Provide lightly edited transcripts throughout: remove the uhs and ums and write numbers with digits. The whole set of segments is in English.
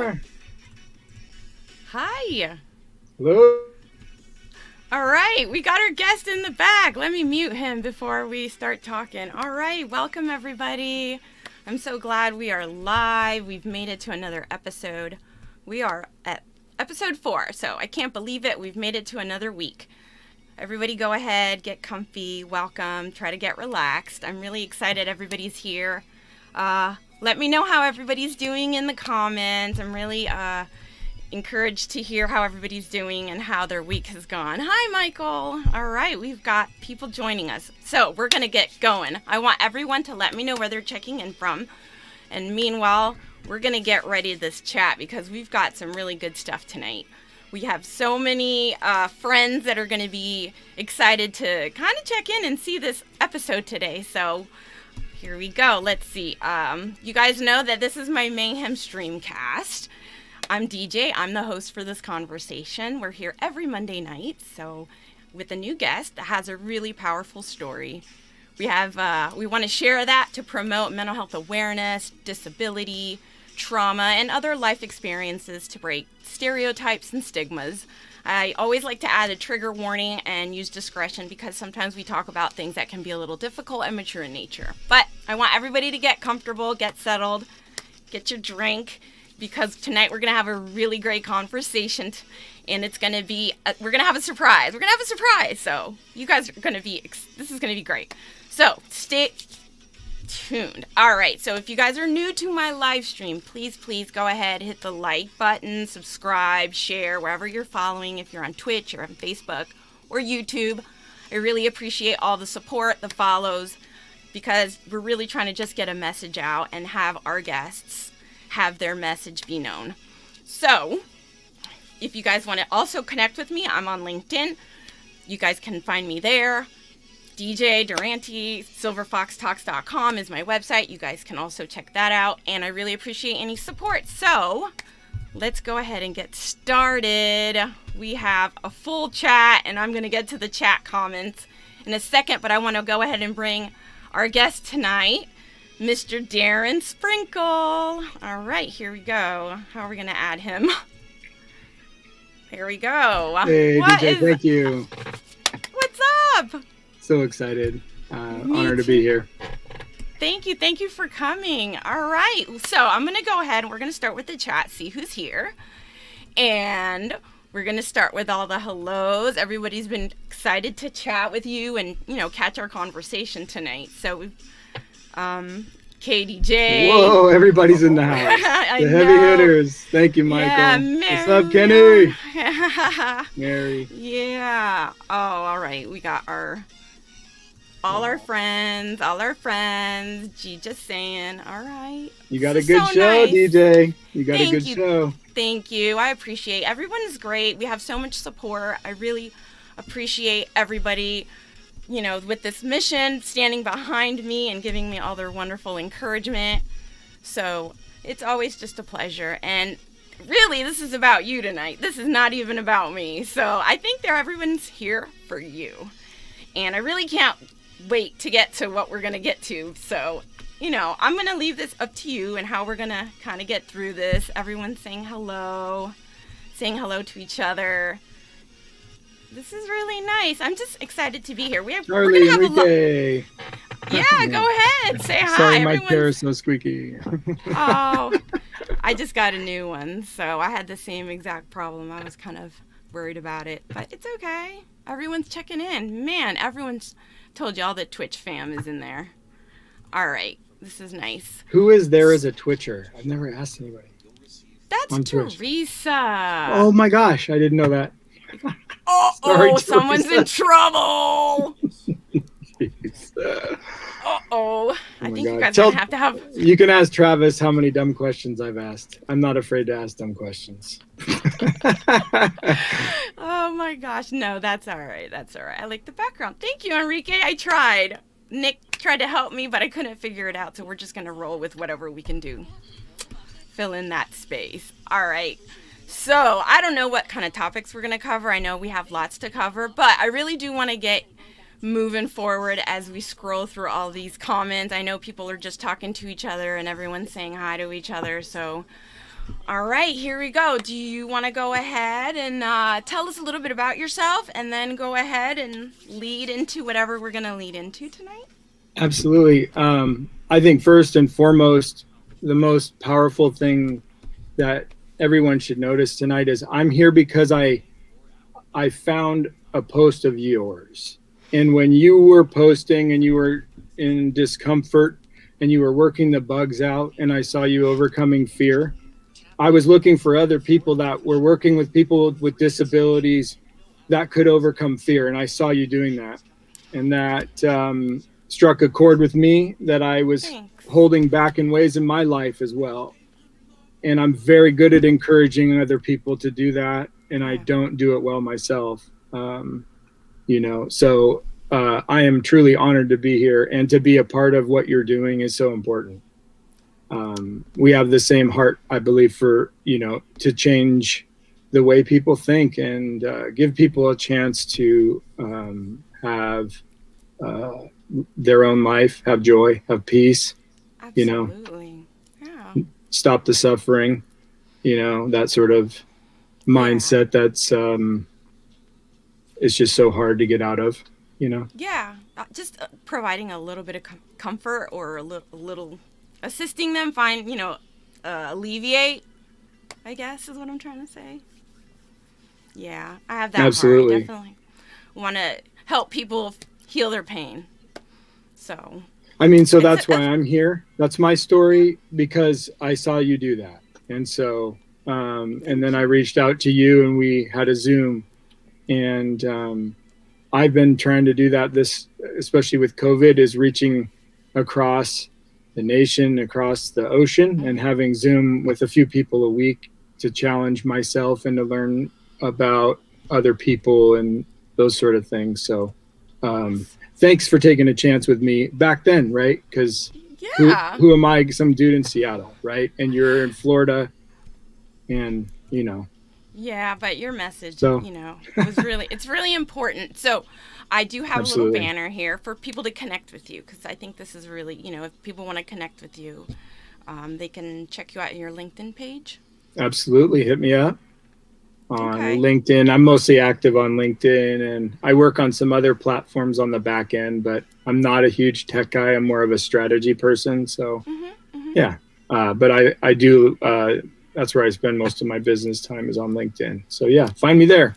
are. Hi. Hello. All right, we got our guest in the back. Let me mute him before we start talking. All right, welcome everybody. I'm so glad we are live. We've made it to another episode. We are at episode 4, so I can't believe it. We've made it to another week. Everybody go ahead, get comfy, welcome, try to get relaxed. I'm really excited everybody's here. Let me know how everybody's doing in the comments. I'm really encouraged to hear how everybody's doing and how their week has gone. Hi, Michael. All right, we've got people joining us. So we're going to get going. I want everyone to let me know where they're checking in from. And meanwhile, we're going to get ready to this chat because we've got some really good stuff tonight. We have so many friends that are going to be excited to kind of check in and see this episode today. So here we go. Let's see. You guys know that this is my Mayhem streamcast. I'm DJ. I'm the host for this conversation. We're here every Monday night, so with a new guest that has a really powerful story. We want to share that to promote mental health awareness, disability, trauma, and other life experiences to break stereotypes and stigmas. I always like to add a trigger warning and use discretion because sometimes we talk about things that can be a little difficult and mature in nature. But I want everybody to get comfortable, get settled, get your drink, because tonight we're going to have a really great conversation, and it's going to be, we're going to have a surprise. We're going to have a surprise, so you guys are going to be, this is going to be great. So stay tuned. All right, so if you guys are new to my live stream, please go ahead, hit the like button, subscribe, share, wherever you're following, if you're on Twitch or on Facebook or YouTube. I really appreciate all the support, the follows, because we're really trying to just get a message out and have our guests have their message be known. So if you guys want to also connect with me, I'm on LinkedIn. You guys can find me there. DJ Durante, silverfoxtalks.com is my website. You guys can also check that out, and I really appreciate any support. So let's go ahead and get started. We have a full chat, and I'm going to get to the chat comments in a second, but I want to go ahead and bring our guest tonight, Mr. Darren Sprinkle. All right, here we go. How are we going to add him? There we go. Hey, DJ, thank you. What's up? So excited. Honored to be here. Thank you for coming. All right, so I'm going to go ahead and we're going to start with the chat, see who's here. And we're going to start with all the hellos. Everybody's been excited to chat with you and, catch our conversation tonight. So, KDJ. Whoa, everybody's in the house. The heavy hitters. Thank you, Michael. Yeah, Mary. What's up, Kenny? Mary. Yeah. Oh, all right. We got all our friends. G just saying. All right. You got a good show, nice. DJ. You got a good show. Thank you. I appreciate it. Everyone's great. We have so much support. I really appreciate everybody, with this mission, standing behind me and giving me all their wonderful encouragement. So it's always just a pleasure. And really, this is about you tonight. This is not even about me. So I think everyone's here for you. And I really can't wait to get to what we're going to get to. So, I'm going to leave this up to you and how we're going to kind of get through this. Everyone's saying hello to each other. This is really nice. I'm just excited to be here. We're going to have Enrique. Yeah, go ahead. Say hi. Sorry, my chair is so squeaky. Oh, I just got a new one, so I had the same exact problem. I was kind of worried about it, but it's okay. Everyone's checking in. Man, everyone's told you all the Twitch fam is in there. All right, this is nice. Who is there as a Twitcher? I've never asked anybody. That's Teresa. Oh my gosh, I didn't know that. Sorry, someone's in trouble. I think you guys are going to have... You can ask Travis how many dumb questions I've asked. I'm not afraid to ask dumb questions. Oh my gosh. No, that's all right. I like the background. Thank you, Enrique. I tried. Nick tried to help me, but I couldn't figure it out, so we're just going to roll with whatever we can do. Fill in that space. All right. So I don't know what kind of topics we're going to cover. I know we have lots to cover, but I really do want to get moving forward as we scroll through all these comments. I know people are just talking to each other and everyone's saying hi to each other. So All right, here we go. Do you want to go ahead and tell us a little bit about yourself and then go ahead and lead into whatever we're going to lead into tonight? Absolutely. I think first and foremost, the most powerful thing that everyone should notice tonight is I'm here because I found a post of yours. And when you were posting and you were in discomfort and you were working the bugs out and I saw you overcoming fear, I was looking for other people that were working with people with disabilities that could overcome fear. And I saw you doing that. And that struck a chord with me that I was holding back in ways in my life as well. And I'm very good at encouraging other people to do that. And I don't do it well myself. So I am truly honored to be here, and to be a part of what you're doing is so important. We have the same heart, I believe, for, to change the way people think and give people a chance to have their own life, have joy, have peace, Absolutely. Yeah. Stop the suffering, that sort of mindset that's it's just so hard to get out of, Yeah, just providing a little bit of comfort or a little assisting them find, alleviate, I guess is what I'm trying to say. Yeah, I have that Absolutely. heart. I definitely want to help people heal their pain. So That's why I'm here. That's my story, because I saw you do that. And so, and then I reached out to you and we had a Zoom, and I've been trying to do that, especially with COVID, is reaching across the nation, across the ocean, and having Zoom with a few people a week to challenge myself and to learn about other people and those sort of things. So thanks for taking a chance with me back then, right? Because who am I? Some dude in Seattle, right? And you're in Florida, and Yeah, but your message, it's really important. So I do have Absolutely. a little banner here for people to connect with you, because I think this is really, if people want to connect with you, they can check you out in your LinkedIn page. Absolutely. Hit me up on LinkedIn. I'm mostly active on LinkedIn, and I work on some other platforms on the back end, but I'm not a huge tech guy. I'm more of a strategy person. So yeah, but I do, that's where I spend most of my business time, is on LinkedIn. So yeah, find me there.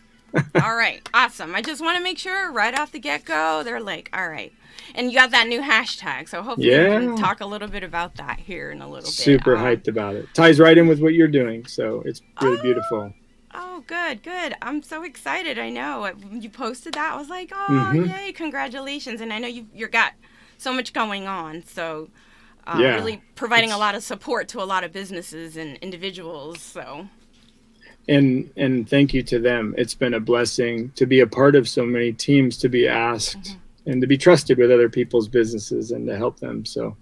All right. Awesome. I just want to make sure right off the get-go, they're like, all right. And you got that new hashtag, so hopefully we can talk a little bit about that here in a little bit. Super hyped about it. Ties right in with what you're doing, so it's really beautiful. Oh, good. I'm so excited. I know. When you posted that, I was like, oh, yay, congratulations. And I know you've got so much going on, so really providing a lot of support to a lot of businesses and individuals, so... And thank you to them. It's been a blessing to be a part of so many teams, to be asked and to be trusted with other people's businesses and to help them. So,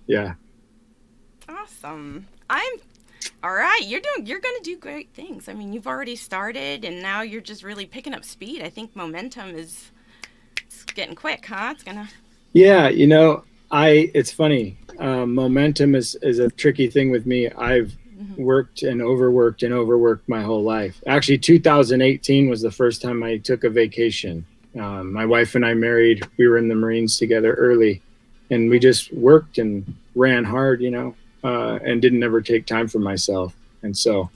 yeah. Awesome. All right. You're going to do great things. I mean, you've already started, and now you're just really picking up speed. I think momentum it's getting quick, huh? It's gonna. Yeah. It's funny. Momentum is a tricky thing with me. I've worked and overworked my whole life. Actually, 2018 was the first time I took a vacation. My wife and I married. We were in the Marines together early, and we just worked and ran hard, and didn't ever take time for myself. And so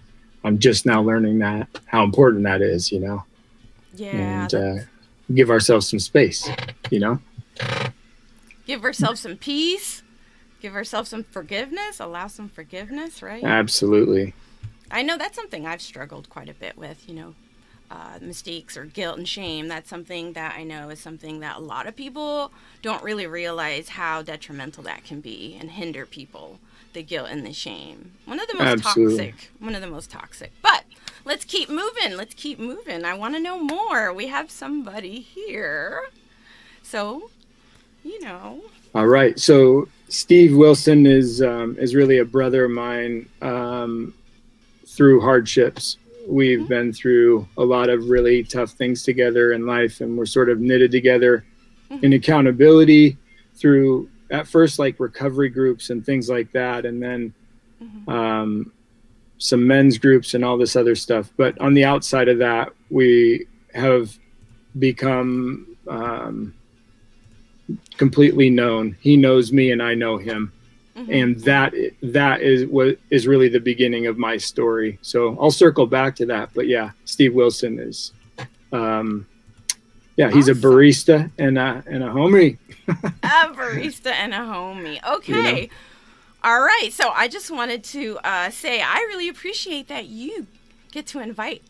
I'm just now learning how important that is, Yeah. And give ourselves some space, Give ourselves some peace. Give ourselves some forgiveness, allow some forgiveness, right? Absolutely. I know that's something I've struggled quite a bit with, mistakes or guilt and shame. That's something that I know is something that a lot of people don't really realize how detrimental that can be and hinder people, the guilt and the shame. One of the most toxic. But let's keep moving. I want to know more. We have somebody here. So, All right. So Steve Wilson is really a brother of mine. Through hardships, we've been through a lot of really tough things together in life, and we're sort of knitted together in accountability through, at first, like recovery groups and things like that, and then some men's groups and all this other stuff. But on the outside of that, we have become completely known. He knows me and I know him. And that is what is really the beginning of my story. So I'll circle back to that. But yeah, Steve Wilson is, he's a barista and a homie. A barista and a homie. Okay. You know? All right. So I just wanted to say I really appreciate that you get to invite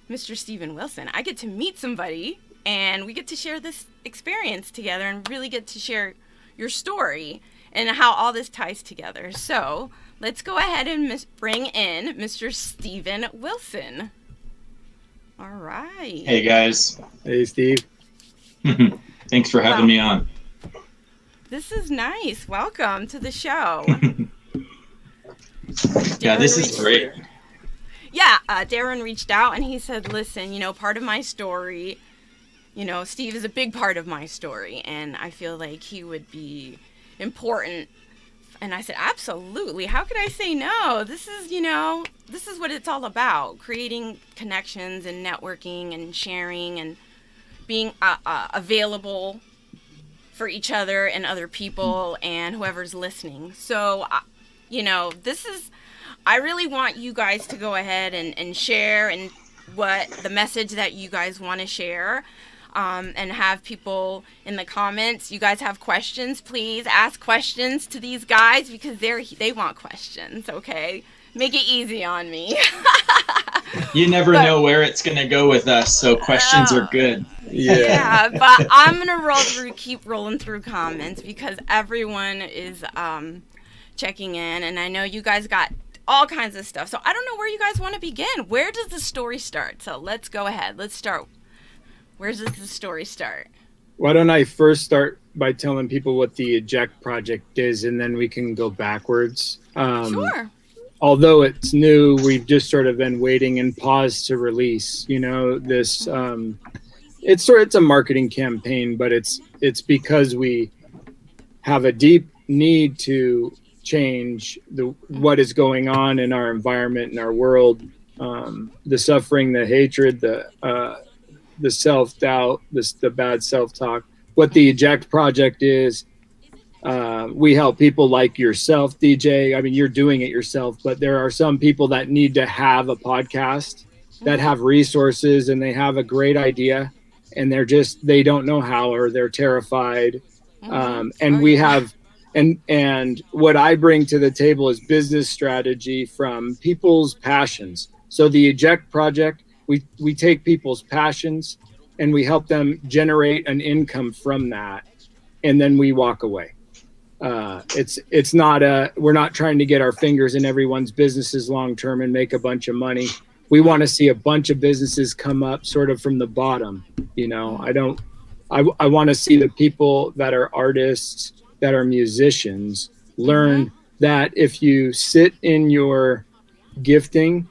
Mr. Steven Wilson. I get to meet somebody and we get to share this experience together and really get to share your story and how all this ties together. So let's go ahead and bring in Mr. Steven Wilson. All right. Hey, guys. Hey, Steve. Thanks for having me on. This is nice. Welcome to the show. Yeah, this is great. Yeah, Darren reached out and he said, listen, part of my story, Steve is a big part of my story, and I feel like he would be important. And I said, absolutely. How could I say no? This is what it's all about. Creating connections and networking and sharing and being available for each other and other people and whoever's listening. So, I really want you guys to go ahead and share and what the message that you guys want to share. And have people in the comments. You guys have questions, please ask questions to these guys because they want questions, okay? Make it easy on me. You never know where it's going to go with us, so questions are good. Yeah, but I'm going to keep rolling through comments because everyone is checking in, and I know you guys got all kinds of stuff. So I don't know where you guys want to begin. Where does the story start? So let's go ahead. Let's start. Where does the story start? Why don't I first start by telling people what the Eject Project is, and then we can go backwards. Sure. Although it's new, we've just sort of been waiting and paused to release. This. It's a marketing campaign, but it's because we have a deep need to change what is going on in our environment, in our world, the suffering, the hatred, the self-doubt, the bad self-talk. What the Eject Project is, we help people like yourself, DJ. I mean, you're doing it yourself, but there are some people that need to have a podcast, that have resources, and they have a great idea, and they don't know how, or they're terrified. And what I bring to the table is business strategy from people's passions. So the Eject Project, we take people's passions and we help them generate an income from that, and then we walk away. It's not we're not trying to get our fingers in everyone's businesses long term and make a bunch of money. We want to see a bunch of businesses come up sort of from the bottom. I want to see the people that are artists, that are musicians, learn that if you sit in your gifting,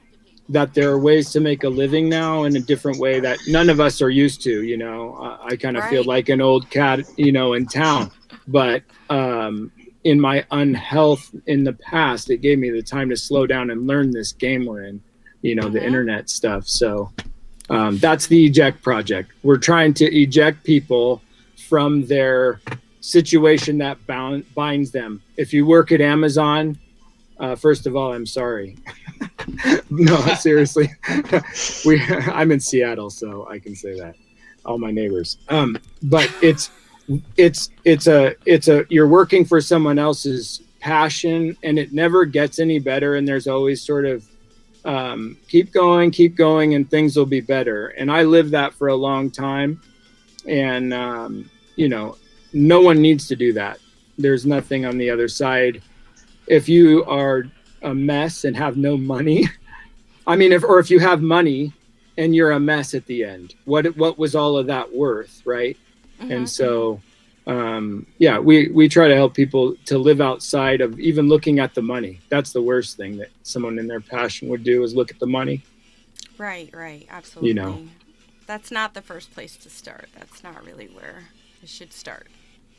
that there are ways to make a living now in a different way that none of us are used to. I kind of feel like an old cat, in town, but in my unhealth in the past, it gave me the time to slow down and learn this game we're in, the internet stuff. So that's the Eject Project. We're trying to eject people from their situation that binds them. If you work at Amazon, first of all, I'm sorry. No, seriously. I'm in Seattle, so I can say that. All my neighbors. But you're working for someone else's passion, and it never gets any better. And there's always sort of keep going, and things will be better. And I lived that for a long time, and no one needs to do that. There's nothing on the other side. If you are a mess and have no money, if you have money and you're a mess at the end, what was all of that worth, right? And so we try to help people to live outside of even looking at the money. That's the worst thing that someone in their passion would do, is look at the money. Right, absolutely. That's not the first place to start. That's not really where it should start.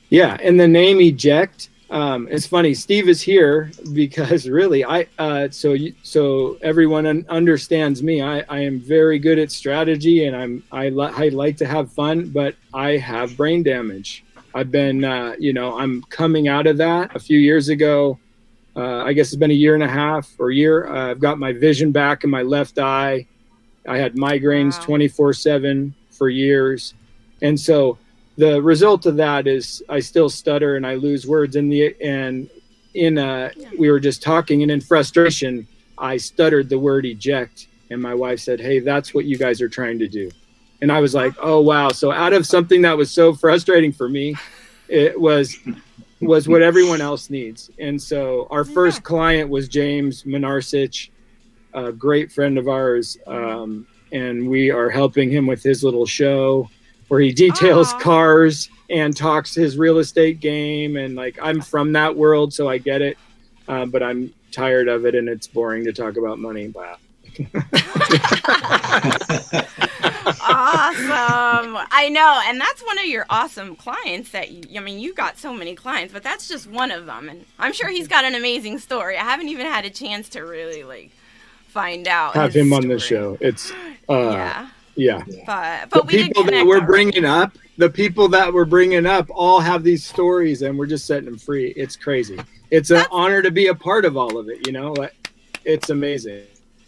Yeah, and the name Eject, It's funny. Steve is here because really, so everyone understands me. I am very good at strategy, and I like to have fun, but I have brain damage. I've been, I'm coming out of that a few years ago. I guess it's been a year and a half or a year. I've got my vision back in my left eye. I had migraines 24/7 for years, and so the result of that is I still stutter and I lose words. We were just talking, and in frustration, I stuttered the word eject. And my wife said, "Hey, that's what you guys are trying to do." And I was like, "Oh, wow." So out of something that was so frustrating for me, it was what everyone else needs. And so our first client was James Minarsich, a great friend of ours. And we are helping him with his little show where he details cars and talks his real estate game. And like, I'm from that world, so I get it. But I'm tired of it, and it's boring to talk about money. Wow. Awesome. I know. And that's one of your awesome clients you got so many clients, but that's just one of them. And I'm sure he's got an amazing story. I haven't even had a chance to really find out. Have him on the show. It's, yeah. But the people that we're bringing up, all have these stories, and we're just setting them free. It's crazy. It's an honor to be a part of all of it. It's amazing.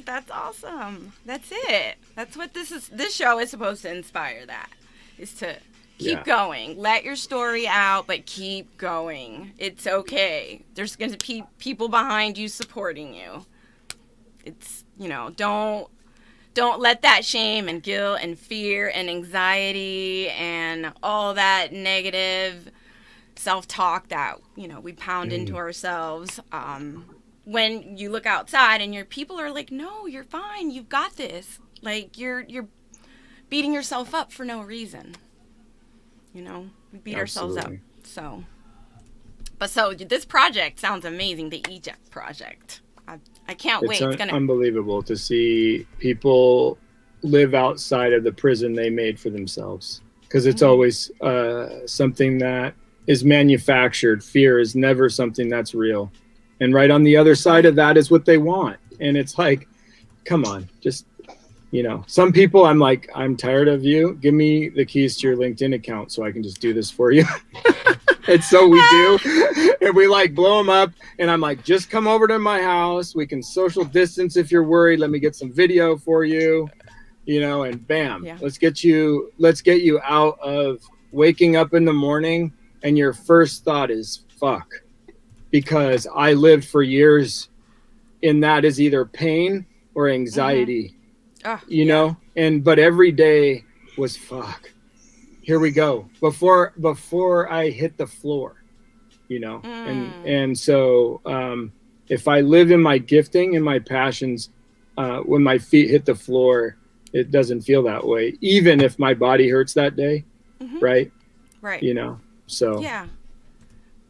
That's awesome. That's it. That's what this show is supposed to inspire. That is to keep going. Let your story out, but keep going. It's okay. There's going to be people behind you supporting you. It's, don't let that shame and guilt and fear and anxiety and all that negative self-talk that, we pound into ourselves. When you look outside and your people are like, "No, you're fine. You've got this." Like you're beating yourself up for no reason. We beat ourselves up. So this project sounds amazing. The Eject Project. I can't wait. It's unbelievable to see people live outside of the prison they made for themselves, because it's always something that is manufactured. Fear is never something that's real. And right on the other side of that is what they want. And it's like, come on, just, some people I'm like, "I'm tired of you. Give me the keys to your LinkedIn account so I can just do this for you." And so we do. And we blow them up. And I'm like, "Just come over to my house. We can social distance if you're worried. Let me get some video for you, and bam, let's get you out of waking up in the morning. And your first thought is, fuck. Because I lived for years in that is either pain or anxiety, but every day was fuck. Here we go. Before I hit the floor, and so if I live in my gifting and my passions, when my feet hit the floor, it doesn't feel that way, even if my body hurts that day. Right. So. Yeah.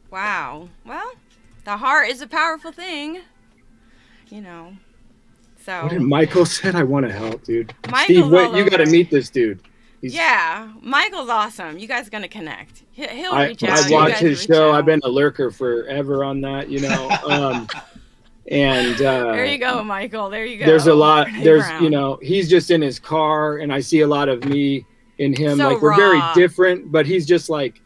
Wow. Well, the heart is a powerful thing, so. What did Michael said? I want to help, dude. Steve, you got to meet this dude. Michael's awesome. You guys are going to connect. He'll reach out. I watch his show. I've been a lurker forever on that, and there you go, Michael. There you go. There's a lot. He's just in his car, and I see a lot of me in him. So we're very different, but he's just like,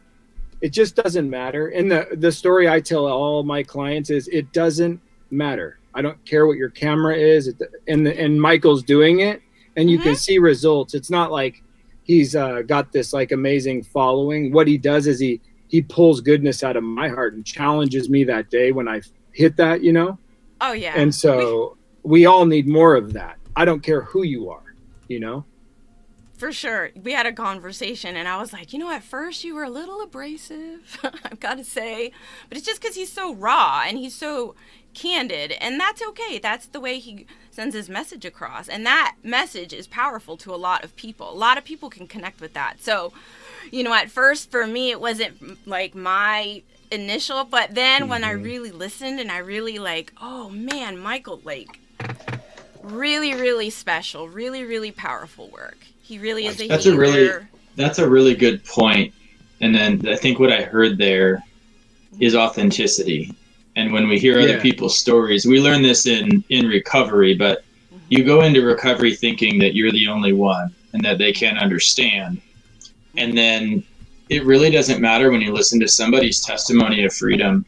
it just doesn't matter. And the story I tell all my clients is, it doesn't matter. I don't care what your camera is. And Michael's doing it, and you can see results. It's not like he's got this amazing following. What he does is he pulls goodness out of my heart and challenges me that day when I hit that, Oh yeah. And so we all need more of that. I don't care who you are, For sure. We had a conversation, and I was like, at first you were a little abrasive, I've got to say. But it's just because he's so raw and he's so candid, and that's okay. That's the way he sends his message across. And that message is powerful to a lot of people. A lot of people can connect with that. So, at first for me, it wasn't my initial, but then when I really listened and I really oh man, Michael, really, really special, really, really powerful work. He really is That's a really good point. And then I think what I heard there is authenticity. And when we hear other people's stories, we learn this in recovery, but you go into recovery thinking that you're the only one and that they can't understand. And then it really doesn't matter when you listen to somebody's testimony of freedom.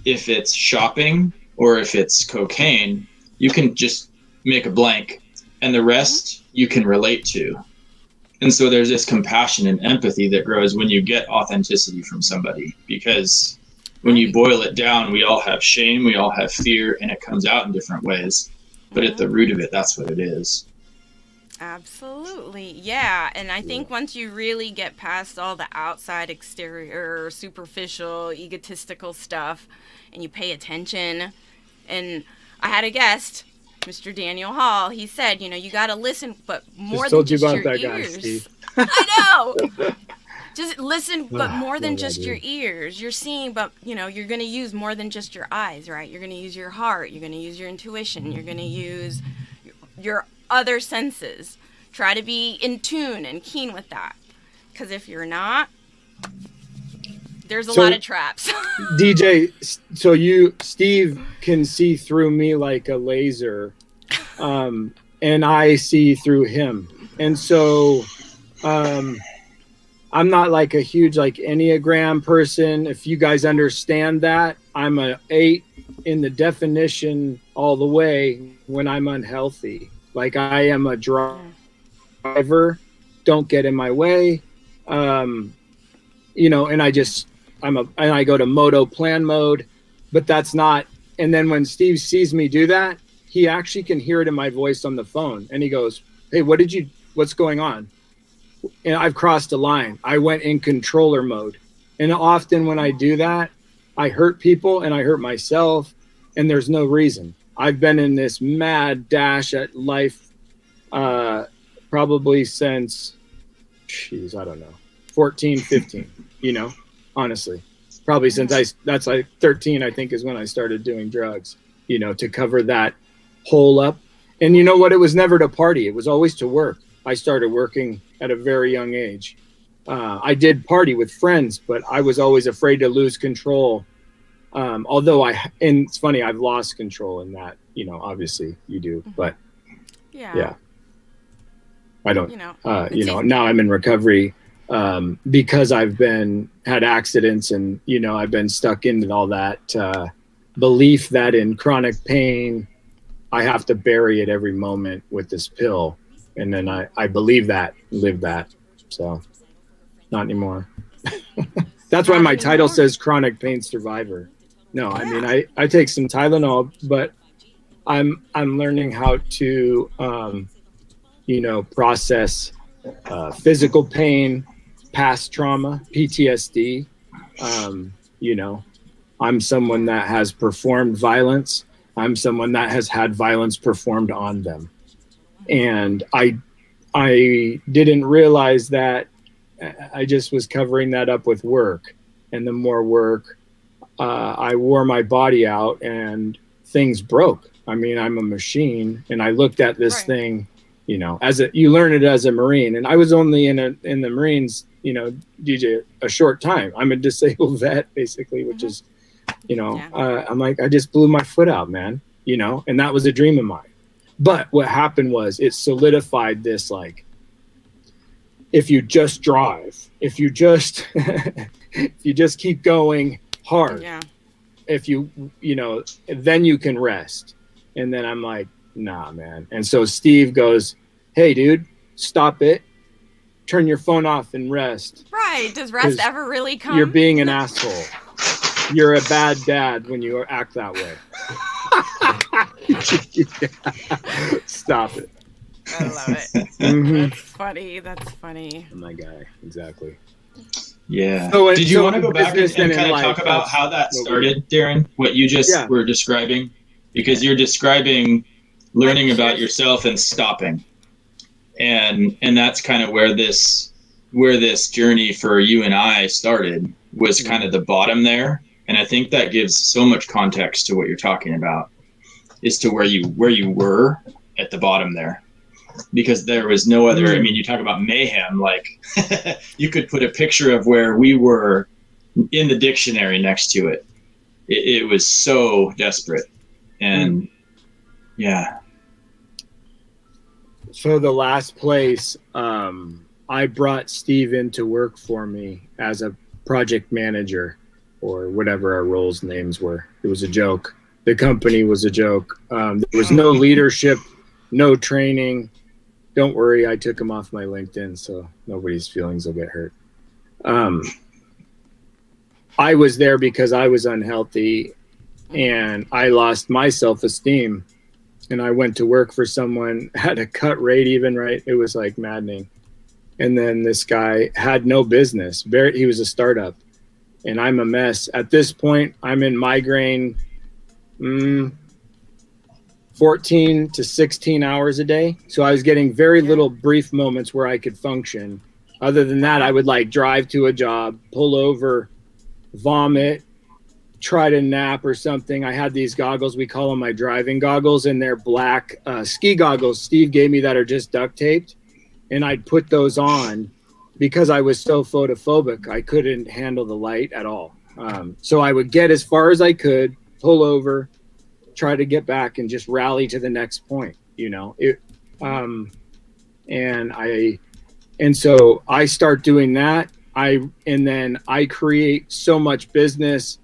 If it's shopping or if it's cocaine, you can just make a blank, and the rest you can relate to. And so there's this compassion and empathy that grows when you get authenticity from somebody, because when you boil it down, we all have shame, we all have fear, and it comes out in different ways. But at the root of it, that's what it is. Absolutely. Yeah. And I think once you really get past all the outside, exterior, superficial, egotistical stuff, and you pay attention, and I had a guest, Mr. Daniel Hall, he said, you got to listen, but more than just your ears. I know. Just listen, but more than just your ears. You're seeing, but, you're going to use more than just your eyes, right? You're going to use your heart. You're going to use your intuition. You're going to use your other senses. Try to be in tune and keen with that. Because if you're not, there's a lot of traps. DJ, so Steve can see through me like a laser, and I see through him. And so I'm not like a huge Enneagram person. If you guys understand that, I'm a 8 in the definition all the way when I'm unhealthy. Like I am a driver, don't get in my way. And I go to moto plan mode, but that's not. And then when Steve sees me do that, he actually can hear it in my voice on the phone. And he goes, "Hey, what's going on?" And I've crossed a line. I went in controller mode. And often when I do that, I hurt people and I hurt myself, and there's no reason. I've been in this mad dash at life probably since, I don't know, 14, 15, honestly. Probably since that's 13, I think, is when I started doing drugs, to cover that hole up. And you know what? It was never to party. It was always to work. I started working at a very young age. I did party with friends, but I was always afraid to lose control. Although and it's funny, I've lost control in that, obviously you do, but yeah. I don't, now I'm in recovery because I've had accidents and, I've been stuck into all that belief that in chronic pain, I have to bury it every moment with this pill. And then I believe that, live that. So not anymore. That's why my title says chronic pain survivor. No, I mean, I take some Tylenol, but I'm learning how to, process physical pain, past trauma, PTSD. I'm someone that has performed violence. I'm someone that has had violence performed on them. And I didn't realize that. I just was covering that up with work. And the more work, I wore my body out and things broke. I mean, I'm a machine, and I looked at this thing, you learn it as a Marine. And I was only in the Marines, DJ, a short time. I'm a disabled vet, basically, which is, I'm like, I just blew my foot out, man, and that was a dream of mine. But what happened was it solidified this, if you just drive, if you just keep going hard, then you can rest. And then I'm like, nah, man. And so Steve goes, "Hey, dude, stop it. Turn your phone off and rest." Right. Does rest ever really come? You're being an asshole. You're a bad dad when you act that way. Stop it. I love it. Mm-hmm. That's funny. My guy. Exactly. Yeah. So, did you want to go back and kind of talk about how that started, Darren? What you just were describing? Because you're describing learning about yourself and stopping. And that's kind of where this journey for you and I started, was kind of the bottom there. And I think that gives so much context to what you're talking about, is to where you were at the bottom there. Because there was no other, I mean, you talk about mayhem, like you could put a picture of where we were in the dictionary next to it. It was so desperate. And yeah. So the last place, I brought Steve in to work for me as a project manager, or whatever our roles names were. It was a joke. The company was a joke. There was no leadership, no training. Don't worry, I took him off my LinkedIn, so nobody's feelings will get hurt. I was there because I was unhealthy and I lost my self-esteem, and I went to work for someone at a cut rate even, right? It was like maddening. And then this guy had no business. He was a startup, and I'm a mess. At this point, I'm in migraine 14 to 16 hours a day. So I was getting very little brief moments where I could function. Other than that, I would like drive to a job, pull over, vomit, try to nap or something. I had these goggles, we call them my driving goggles, and they're black ski goggles. Steve gave me that are just duct taped, and I'd put those on because I was so photophobic. I couldn't handle the light at all. So I would get as far as I could, pull over, try to get back, and just rally to the next point, you know. And so I start doing that. And then I create so much business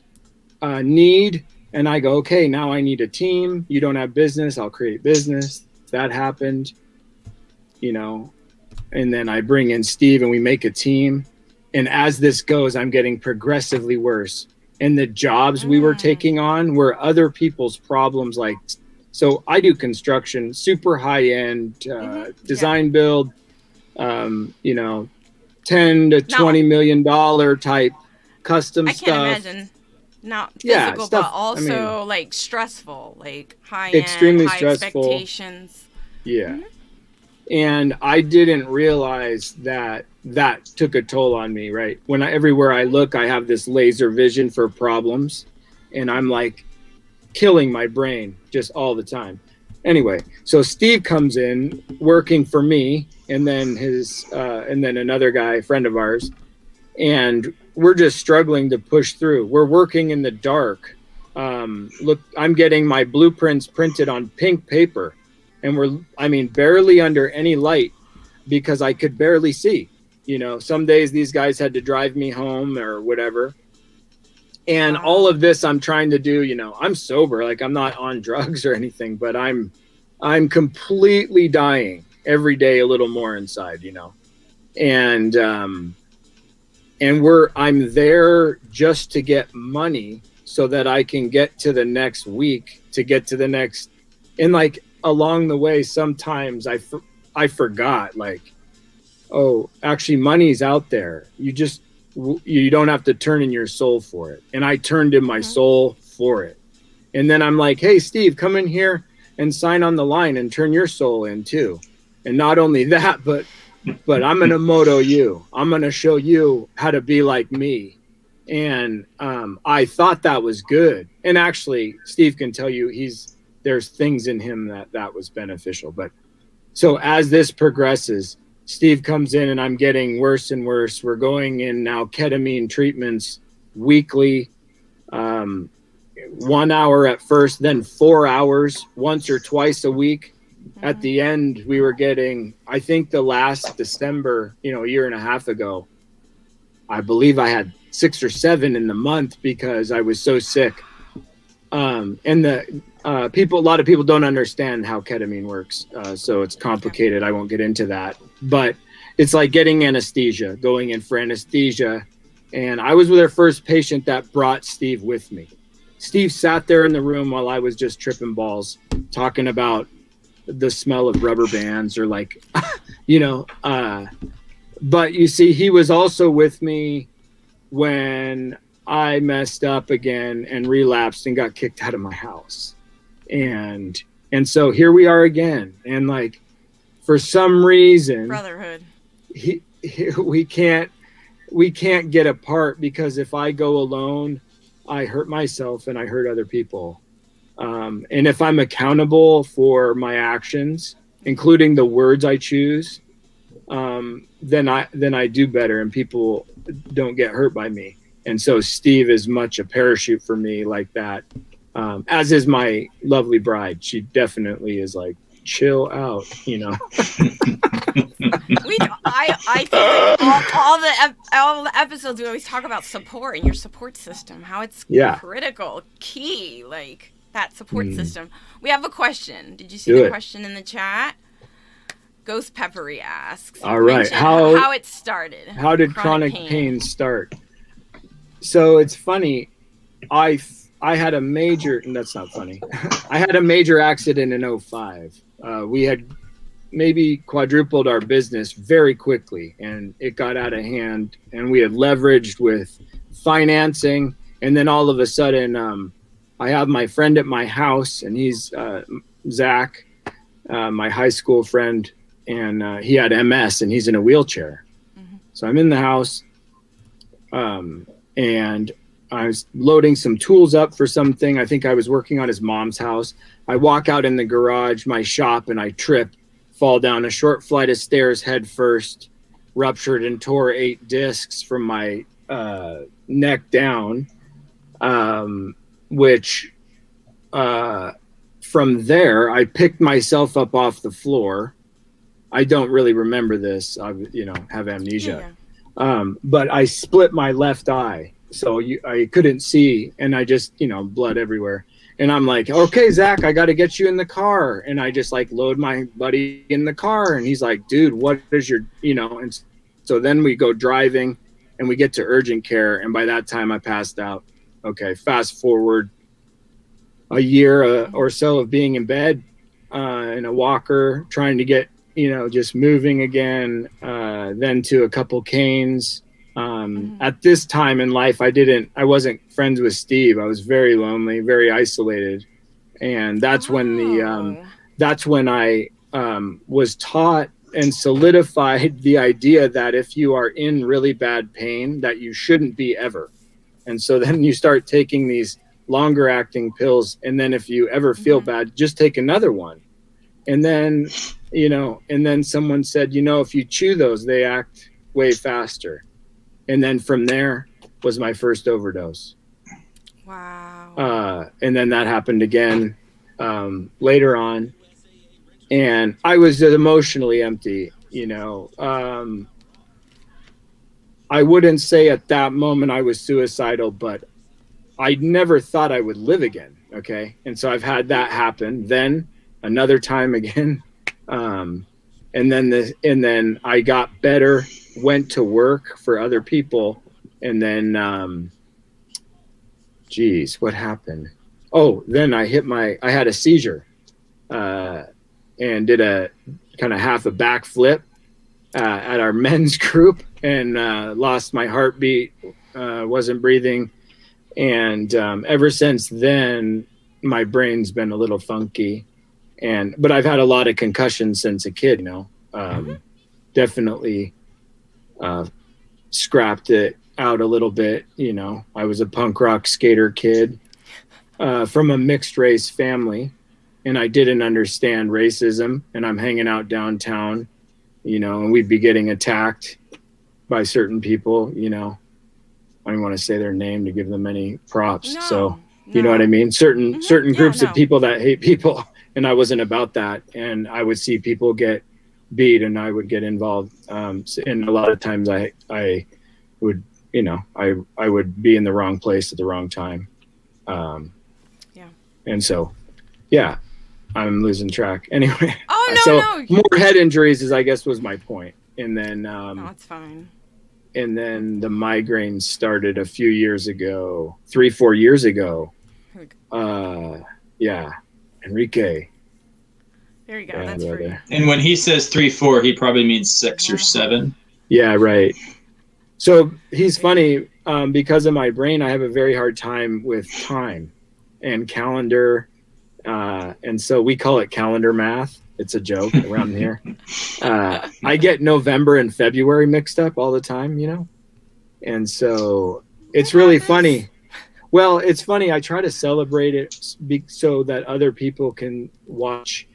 need, and I go, okay, now I need a team. You don't have business, I'll create business. That happened, you know. And then I bring in Steve and we make a team. And as this goes, I'm getting progressively worse. And the jobs we were taking on were other people's problems. Like, so I do construction, super high end design build, you know, 10 to 20 million dollar type custom stuff. I can't imagine. Not physical, but also like stressful, like high end, extremely high stressful expectations. Yeah. And I didn't realize that took a toll on me, right? Everywhere I look, I have this laser vision for problems, and I'm like killing my brain just all the time. Anyway, so Steve comes in working for me, and then and then another guy, a friend of ours, and we're just struggling to push through. We're working in the dark. Look, I'm getting my blueprints printed on pink paper, and we're barely under any light because I could barely see. You know, some days these guys had to drive me home or whatever. And all of this I'm trying to do, you know, I'm sober, like I'm not on drugs or anything, but I'm completely dying every day a little more inside, you know. And I'm there just to get money so that I can get to the next week, to get to the next, and like along the way, sometimes I forgot, like, oh, actually money's out there. You don't have to turn in your soul for it. And I turned in my soul for it. And then I'm like, hey, Steve, come in here and sign on the line and turn your soul in too. And not only that, but I'm going to moto you. I'm going to show you how to be like me. And I thought that was good. And actually, Steve can tell you there's things in him that was beneficial. But so as this progresses, Steve comes in and I'm getting worse and worse. We're going in now ketamine treatments weekly, 1 hour at first, then 4 hours once or twice a week. At the end, we were getting, I think the last December, you know, a year and a half ago, I believe I had 6 or 7 in the month because I was so sick. And a lot of people don't understand how ketamine works. So it's complicated. I won't get into that, but it's like getting anesthesia, going in for anesthesia. And I was with our first patient that brought Steve with me. Steve sat there in the room while I was just tripping balls, talking about the smell of rubber bands or like, you know, but you see, he was also with me when I messed up again and relapsed and got kicked out of my house. And so here we are again. And like, for some reason, brotherhood, we can't get apart, because if I go alone, I hurt myself and I hurt other people. And if I'm accountable for my actions, including the words I choose, then I do better and people don't get hurt by me. And so Steve is much a parachute for me like that. As is my lovely bride. She definitely is like, chill out, you know. I think like all the episodes we always talk about support and your support system, how it's critical, key, like that support system. We have a question. Did you see the question in the chat? Ghost Peppery asks. All right, how it started. How did chronic pain start? So it's funny. I had a major, and that's not funny. I had a major accident in 2005. We had maybe quadrupled our business very quickly, and it got out of hand, and we had leveraged with financing. And then all of a sudden, I have my friend at my house, and he's Zach, my high school friend, and he had MS, and he's in a wheelchair. So I'm in the house, and I was loading some tools up for something. I think I was working on his mom's house. I walk out in the garage, my shop, and I trip, fall down a short flight of stairs head first, ruptured and tore 8 discs from my neck down, which from there, I picked myself up off the floor. I don't really remember this. I, have amnesia. But I split my left eye. So I couldn't see, and I just, blood everywhere. And I'm like, okay, Zach, I got to get you in the car. And I just like load my buddy in the car. And he's like, dude, what is your, and so then we go driving and we get to urgent care. And by that time I passed out. Okay. Fast forward a year or so of being in bed in a walker, trying to get, just moving again, then to a couple canes. At this time in life, I wasn't friends with Steve. I was very lonely, very isolated. And that's when that's when I was taught and solidified the idea that if you are in really bad pain, that you shouldn't be ever. And so then you start taking these longer acting pills. And then if you ever feel bad, just take another one. And then, and then someone said, if you chew those, they act way faster. And then from there was my first overdose. Wow. And then that happened again later on. And I was emotionally empty, I wouldn't say at that moment I was suicidal, but I never thought I would live again. Okay. And so I've had that happen. Then another time again. And then I got better, went to work for other people. And then, what happened? Oh, then I had a seizure, and did a kind of half a backflip, at our men's group, and, lost my heartbeat, wasn't breathing. And, ever since then, my brain's been a little funky. But I've had a lot of concussions since a kid, definitely scrapped it out a little bit. I was a punk rock skater kid from a mixed race family, and I didn't understand racism, and I'm hanging out downtown, and we'd be getting attacked by certain people, I don't want to say their name to give them any props. You know what I mean? Certain groups of people that hate people. And I wasn't about that. And I would see people get beat, and I would get involved. And a lot of times I would, I would be in the wrong place at the wrong time. And so, I'm losing track. Anyway. Oh, no. More head injuries I guess was my point. And then, no, it's fine. And then the migraine started a few years ago, 3-4 years ago. Enrique. There you go. That's for you. And when he says 3-4, he probably means 6 or 7. Yeah, right. So he's funny. Because of my brain, I have a very hard time with time and calendar. And so we call it calendar math. It's a joke around here. I get November and February mixed up all the time, And so it's really funny. Well, it's funny. I try to celebrate it so that other people can watch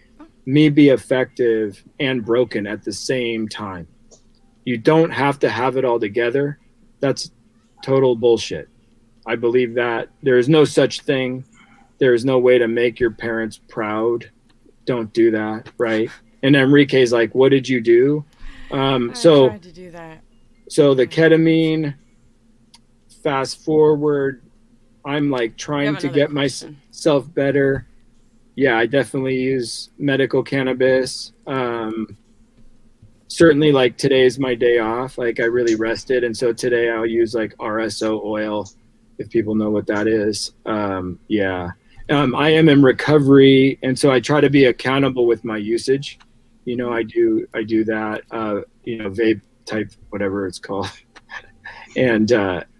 me be effective and broken at the same time. You don't have to have it all together. That's total bullshit. I believe that there is no such thing. There is no way to make your parents proud. Don't do that, right? And Enrique's like, what did you do? I tried to do that. So the ketamine, fast forward, I'm like trying to get myself better. Yeah, I definitely use medical cannabis. Certainly, like today's my day off. Like I really rested, and so today I'll use like RSO oil, if people know what that is. I am in recovery, and so I try to be accountable with my usage. You know, I do that. Vape type, whatever it's called. And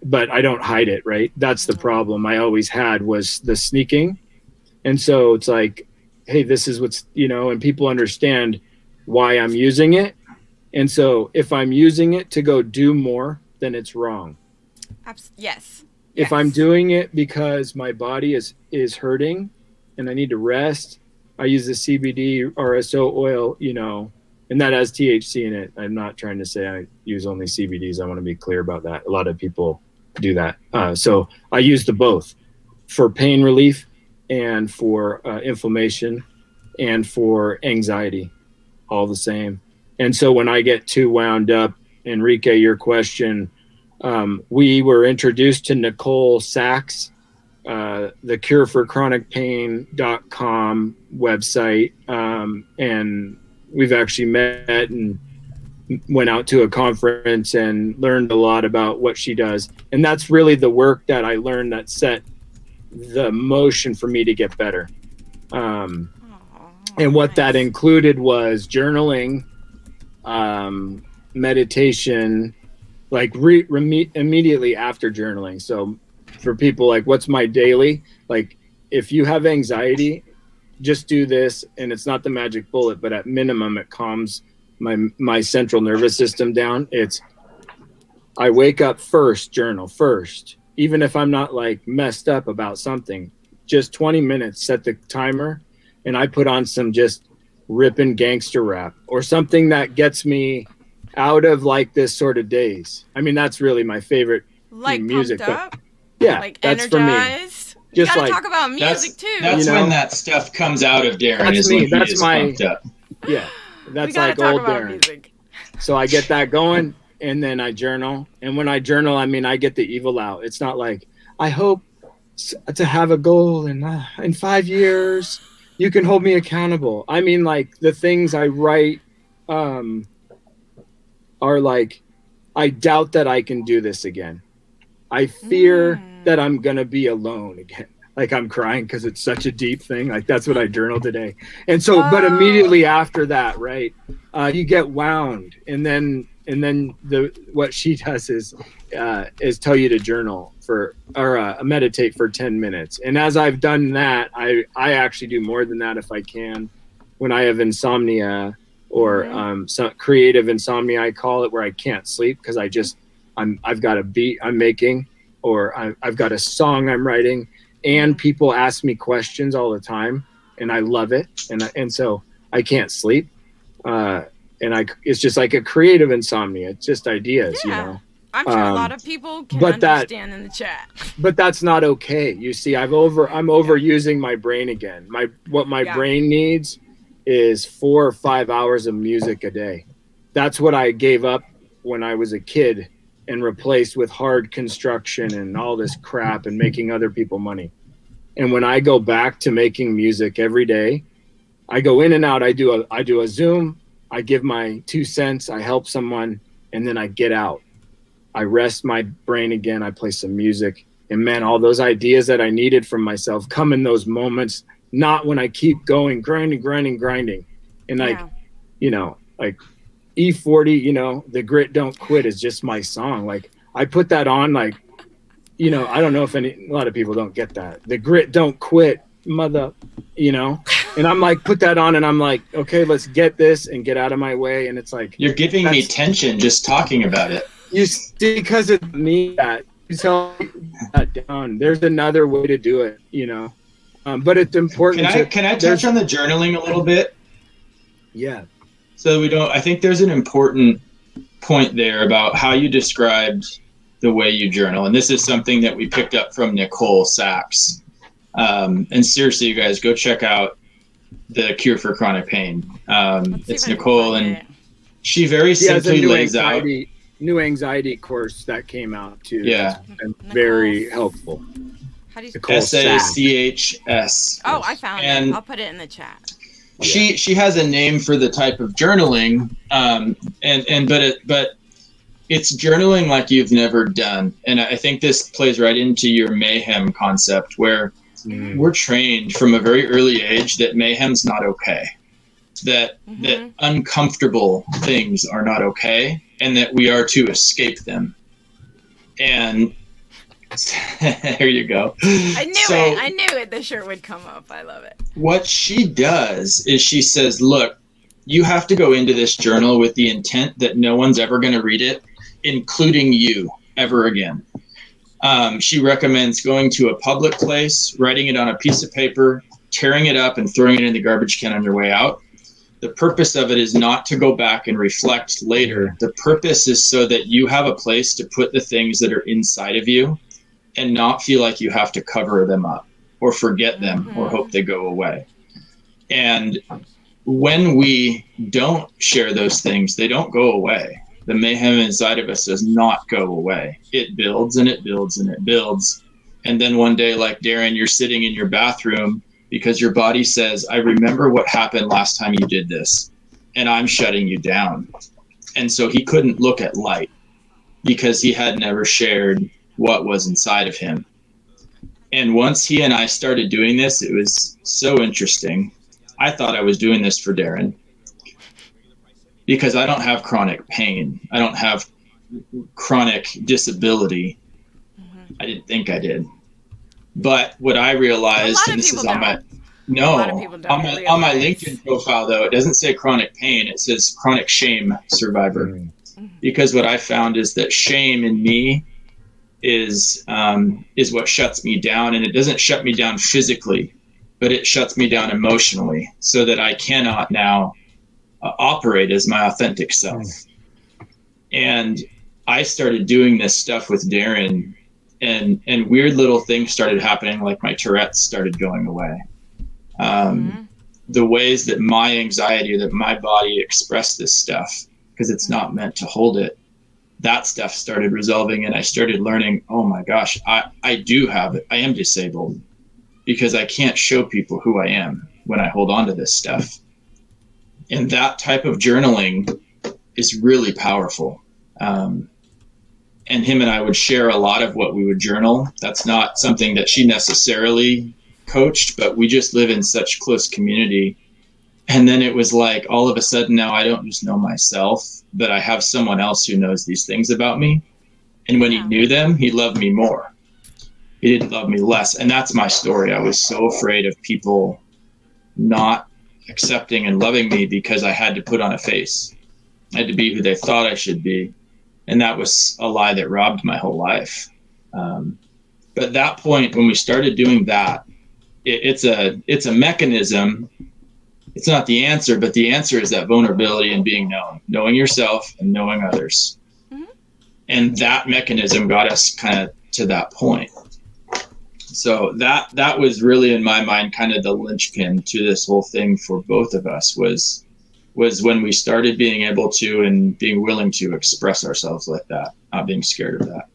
but I don't hide it, right? That's the problem I always had, was the sneaking. And so it's like, hey, this is what's, and people understand why I'm using it. And so if I'm using it to go do more, then it's wrong. Yes. If I'm doing it because my body is hurting and I need to rest, I use the CBD RSO oil, and that has THC in it. I'm not trying to say I use only CBDs. I want to be clear about that. A lot of people do that. So I use the both for pain relief and for inflammation and for anxiety, all the same. And so when I get too wound up, Enrique, your question, we were introduced to Nicole Sachs, the cureforchronicpain.com website. And we've actually met and went out to a conference and learned a lot about what she does. And that's really the work that I learned that set the motion for me to get better. And what that included was journaling, meditation, like immediately after journaling. So for people, like, what's my daily? Like, if you have anxiety, just do this, and it's not the magic bullet, but at minimum it calms my central nervous system down. I wake up first, journal first, even if I'm not like messed up about something, just 20 minutes, set the timer, and I put on some just ripping gangster rap or something that gets me out of like this sort of daze. I mean, that's really my favorite music. Pumped up? Yeah, like that's energized. For me. Just you gotta talk about music too. That's when that stuff comes out of Darren. Pumped up. Yeah, that's like old Darren. Music. So I get that going, and then I journal. And when I journal, I mean, I get the evil out. It's not like, I hope to have a goal in 5 years. You can hold me accountable. I mean, like, the things I write are like, I doubt that I can do this again. I fear that I'm going to be alone again. Like, I'm crying because it's such a deep thing. Like, that's what I journaled today. And so, but immediately after that, right, you get wound. And then what she does is tell you to journal or meditate for 10 minutes. And as I've done that, I actually do more than that if I can. When I have insomnia or some creative insomnia, I call it, where I can't sleep because I've got a beat I'm making, or I've got a song I'm writing, and people ask me questions all the time, and I love it, and so I can't sleep, it's just like a creative insomnia. It's just ideas, I'm sure a lot of people can understand in the chat. But that's not okay. You see, I'm overusing my brain again. What my brain needs is 4 or 5 hours of music a day. That's what I gave up when I was a kid and replaced with hard construction and all this crap and making other people money. And when I go back to making music every day, I go in and out. I do a Zoom. I give my 2 cents. I help someone, and then I get out. I rest my brain again. I play some music, and man, all those ideas that I needed from myself come in those moments. Not when I keep going, grinding, and like E40, the grit don't quit is just my song. Like, I put that on, like, I don't know if a lot of people don't get that. The grit don't quit, mother, and I'm like, put that on, and I'm like, okay, let's get this and get out of my way. And it's like, you're giving me tension just talking about it. You see, because it's me that you tell that down. There's another way to do it, but it's important. Can I touch on the journaling a little bit? Yeah. So I think there's an important point there about how you described the way you journal. And this is something that we picked up from Nicole Sachs. And seriously, you guys, go check out The Cure for Chronic Pain. It's Nicole, and she very simply lays out new anxiety course that came out too. Yeah, and very helpful. How do you spell SACHS? Oh, I found it. I'll put it in the chat. She has a name for the type of journaling, but it's journaling like you've never done. And I think this plays right into your mayhem concept, where we're trained from a very early age that mayhem's not okay, that uncomfortable things are not okay, and that we are to escape them. And there you go. I knew it. The shirt would come up. I love it. What she does is she says, look, you have to go into this journal with the intent that no one's ever going to read it, including you, ever again. She recommends going to a public place, writing it on a piece of paper, tearing it up, and throwing it in the garbage can on your way out. The purpose of it is not to go back and reflect later. The purpose is so that you have a place to put the things that are inside of you and not feel like you have to cover them up or forget them or hope they go away. And when we don't share those things, they don't go away. The mayhem inside of us does not go away. It builds and it builds and it builds. And then one day, like Darren, you're sitting in your bathroom because your body says, I remember what happened last time you did this, and I'm shutting you down. And so he couldn't look at light because he had never shared what was inside of him. And once he and I started doing this, it was so interesting. I thought I was doing this for Darren because I don't have chronic pain. I don't have chronic disability. I didn't think I did. But what I realized, and this is on my LinkedIn profile, though, it doesn't say chronic pain. It says chronic shame survivor. Because what I found is that shame in me is what shuts me down. And it doesn't shut me down physically, but it shuts me down emotionally so that I cannot now operate as my authentic self. And I started doing this stuff with Darren, and weird little things started happening, like my Tourette's started going away. The ways that my anxiety, that my body expressed this stuff, because it's not meant to hold it, that stuff started resolving, and I started learning, oh my gosh, I do have it. I am disabled because I can't show people who I am when I hold on to this stuff. And that type of journaling is really powerful. And him and I would share a lot of what we would journal. That's not something that she necessarily coached, but we just live in such close community. And then it was like, all of a sudden now I don't just know myself, but I have someone else who knows these things about me. And when he knew them, he loved me more. He didn't love me less. And that's my story. I was so afraid of people not accepting and loving me because I had to put on a face. I had to be who they thought I should be. And that was a lie that robbed my whole life. But at that point, when we started doing that, it's a mechanism. It's not the answer, but the answer is that vulnerability and being known, knowing yourself and knowing others. And that mechanism got us kind of to that point. So that was really, in my mind, kind of the linchpin to this whole thing for both of us was when we started being able to and being willing to express ourselves like that, not being scared of that.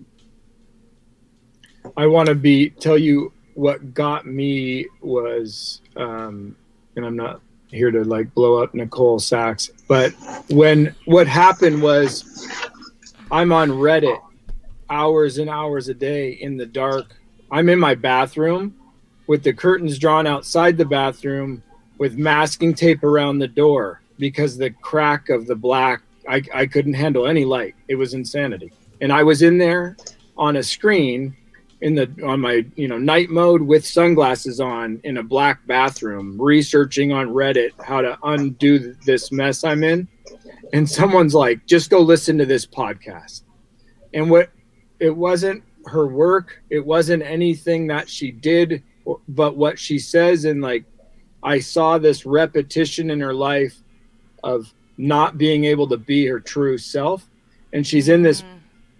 I want to tell you what got me was, and I'm not here to like blow up Nicole Sachs, but what happened was I'm on Reddit hours and hours a day in the dark. I'm in my bathroom with the curtains drawn outside the bathroom with masking tape around the door because the crack of the black, I couldn't handle any light. It was insanity. And I was in there on a screen on my night mode with sunglasses on in a black bathroom, researching on Reddit how to undo this mess I'm in. And someone's like, just go listen to this podcast. And it wasn't her work, it wasn't anything that she did, but what she says. And like, I saw this repetition in her life of not being able to be her true self. And she's in this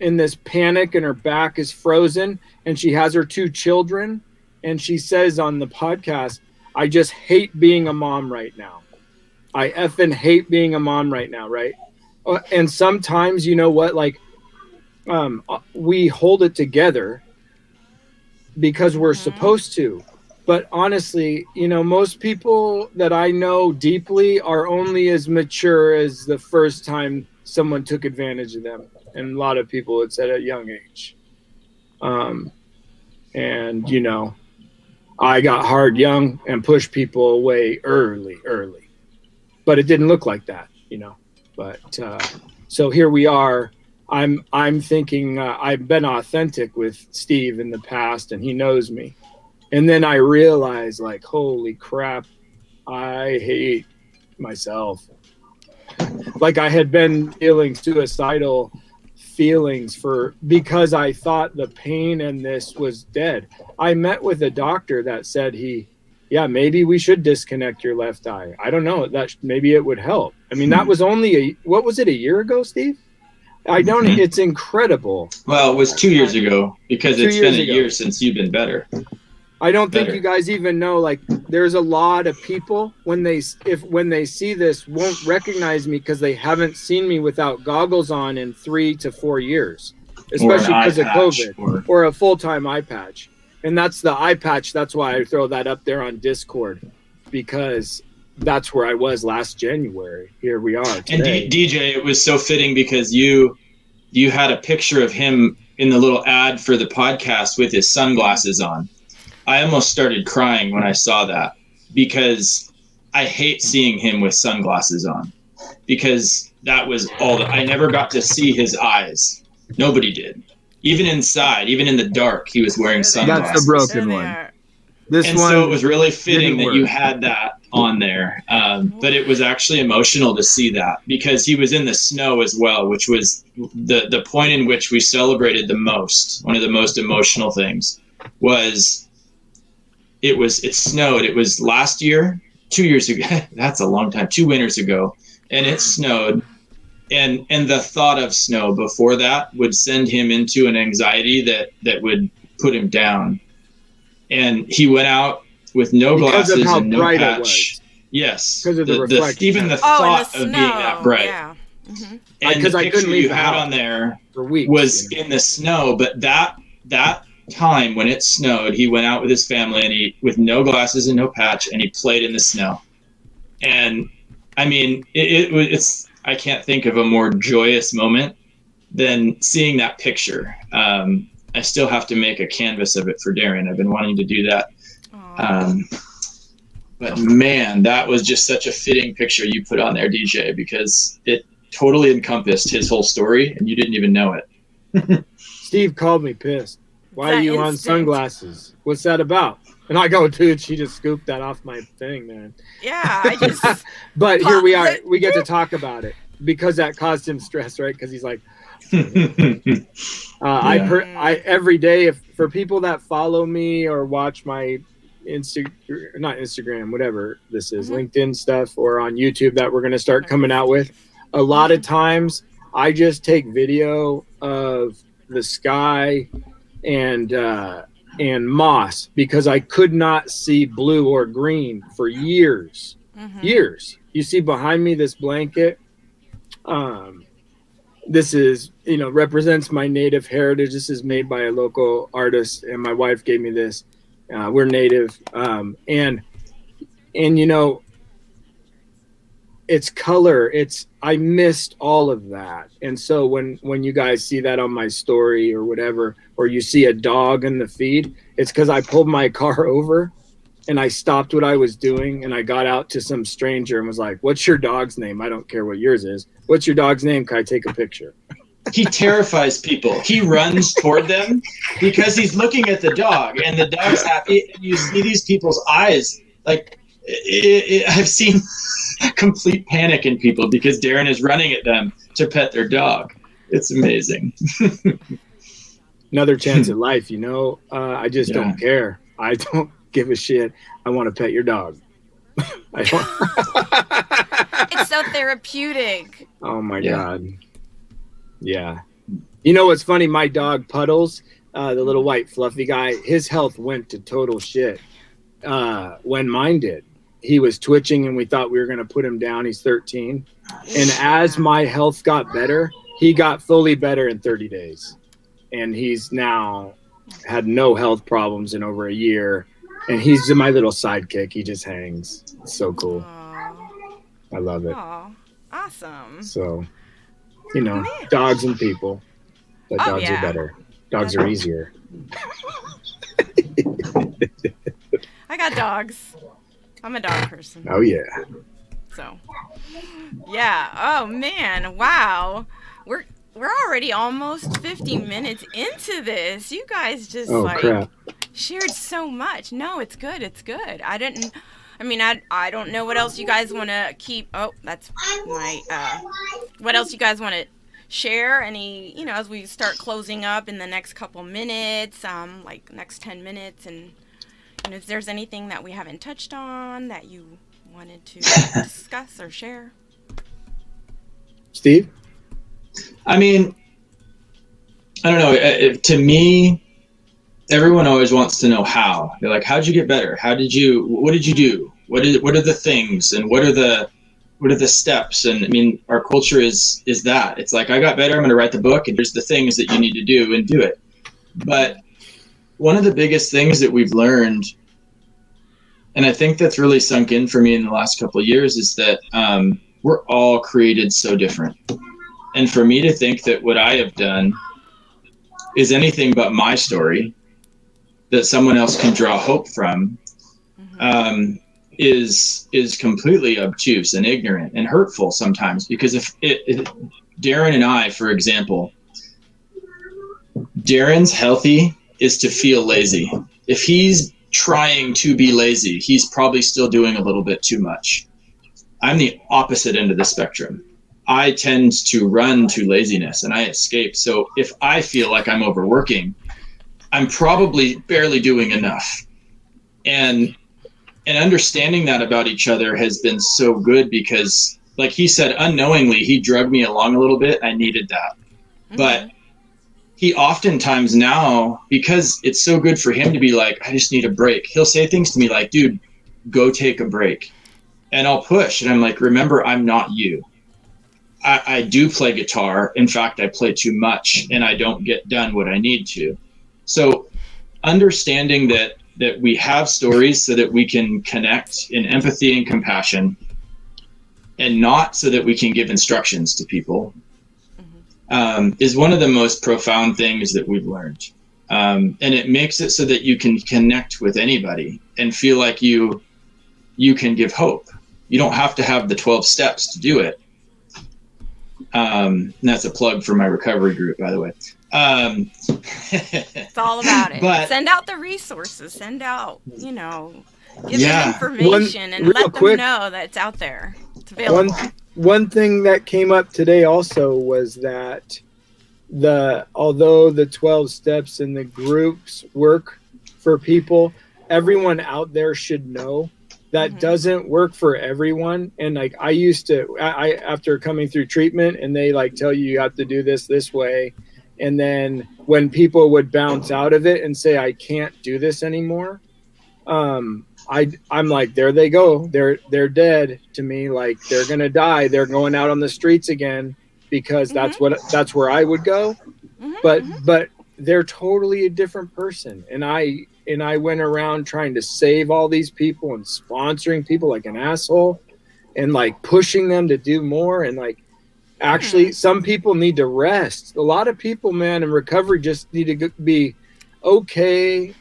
in this panic and her back is frozen and she has her 2 children. And she says on the podcast, I just hate being a mom right now. I effing hate being a mom right now, right? And sometimes, you know what, like, we hold it together because we're supposed to. But honestly, you know, most people that I know deeply are only as mature as the first time someone took advantage of them. And a lot of people, it's at a young age. And, you know, I got hard young and pushed people away early. But it didn't look like that, you know. But so here we are. I'm thinking I've been authentic with Steve in the past, and he knows me. And then I realized, like, holy crap, I hate myself. Like I had been feeling suicidal feelings because I thought the pain and this was dead. I met with a doctor that said maybe we should disconnect your left eye. I don't know, that maybe it would help. I mean, that was only a year ago, Steve? I don't, it's incredible. Well, it was 2 years ago because it's been a year since you've been better. I don't think you guys even know, like, there's a lot of people when they see this won't recognize me because they haven't seen me without goggles on in 3 to 4 years, especially because of COVID or a full-time eye patch. And that's the eye patch. That's why I throw that up there on Discord, because that's where I was last January. Here we are today. And DJ, it was so fitting because you had a picture of him in the little ad for the podcast with his sunglasses on. I almost started crying when I saw that because I hate seeing him with sunglasses on, because that was all that I never got to see his eyes. Nobody did. Even inside, even in the dark, he was wearing sunglasses. That's the broken one. So it was really fitting that you had that on there. But it was actually emotional to see that because he was in the snow as well, which was the point in which we celebrated the most. One of the most emotional things was it snowed. It was last year, 2 years ago. That's a long time. 2 winters ago. And it snowed. And the thought of snow before that would send him into an anxiety that would put him down. And he went out with no glasses and no patch. Yes. Because of the reflection. Even the thought of being that bright. Yeah. Mm-hmm. And the picture you had on there for weeks, was in the snow, but that time when it snowed, he went out with his family and with no glasses and no patch, and he played in the snow. And I mean, it's I can't think of a more joyous moment than seeing that picture. I still have to make a canvas of it for Darren. I've been wanting to do that. But man, that was just such a fitting picture you put on there, DJ, because it totally encompassed his whole story and you didn't even know it. Steve called me pissed. Why are you on sunglasses? What's that about? And I go, dude, she just scooped that off my thing, man. Yeah, I just. But here we are. We get to talk about it because that caused him stress, right? Because he's like, I every day, for people that follow me or watch my not Instagram, whatever this is, LinkedIn stuff, or on YouTube that we're going to start coming out with, a lot of times I just take video of the sky and moss because I could not see blue or green for years. Years. You see behind me this blanket. This is, represents my native heritage. This is made by a local artist, and my wife gave me this. We're native, and it's color. I missed all of that, and so when you guys see that on my story or whatever, or you see a dog in the feed, it's because I pulled my car over, and I stopped what I was doing, and I got out to some stranger and was like, "What's your dog's name? I don't care what yours is. What's your dog's name? Can I take a picture?" He terrifies people. He runs toward them because he's looking at the dog, and the dog's happy. And you see these people's eyes. Like, I've seen complete panic in people because Darren is running at them to pet their dog. It's amazing. Another chance at life, I just don't care. I don't give a shit. I want to pet your dog. It's so therapeutic. Oh my God. Yeah. You know what's funny? My dog Puddles, the little white fluffy guy, his health went to total shit when mine did. He was twitching and we thought we were going to put him down. He's 13. And as my health got better, he got fully better in 30 days. And he's now had no health problems in over a year. And he's my little sidekick. He just hangs. It's so cool. Aww. I love it. Aww. Awesome. So, you know, dogs and people. But dogs are better. Dogs are easier. I got dogs. I'm a dog person. Oh, yeah. So, yeah. Oh, man. Wow. We're already almost 50 minutes into this. You guys just crap. shared so much. No, it's good. It's good. I don't know what else you guys want to keep. Oh, that's my, what else you guys want to share? Any, as we start closing up in the next couple minutes, like next 10 minutes, and if there's anything that we haven't touched on that you wanted to discuss or share. Steve? I mean, I don't know. To me, everyone always wants to know how. They're like, how'd you get better? What did you do? What are the things, and what are the steps? And I mean, our culture is that. It's like, I got better, I'm going to write the book, and here's the things that you need to do, and do it. But one of the biggest things that we've learned, and I think that's really sunk in for me in the last couple of years, is that we're all created so different. And for me to think that what I have done is anything but my story, that someone else can draw hope from, is completely obtuse and ignorant and hurtful sometimes. Because if Darren and I, for example, Darren's healthy is to feel lazy. If he's trying to be lazy, he's probably still doing a little bit too much. I'm the opposite end of the spectrum. I tend to run to laziness and I escape. So if I feel like I'm overworking, I'm probably barely doing enough. And understanding that about each other has been so good, because like he said, unknowingly, he drugged me along a little bit. I needed that. But he oftentimes now, because it's so good for him to be like, I just need a break, he'll say things to me like, dude, go take a break. And I'll push. And I'm like, remember, I'm not you. I do play guitar. In fact, I play too much and I don't get done what I need to. So understanding that we have stories so that we can connect in empathy and compassion, and not so that we can give instructions to people, is one of the most profound things that we've learned. And it makes it so that you can connect with anybody and feel like you can give hope. You don't have to have the 12 steps to do it. And that's a plug for my recovery group, by the way. It's all about it. But send out the resources. Send out, give them information and let them know that it's out there. It's available. One thing that came up today also was that although the 12 steps and the groups work for people, everyone out there should know that doesn't work for everyone. And like I used to, after coming through treatment, and they like tell you have to do this way. And then when people would bounce out of it and say, I can't do this anymore, I'm like, there they go. They're dead to me. Like they're going to die. They're going out on the streets again, because that's where I would go. But they're totally a different person. And I went around trying to save all these people and sponsoring people like an asshole, and like pushing them to do more. And like, actually, some people need to rest. A lot of people, man, in recovery just need to be okay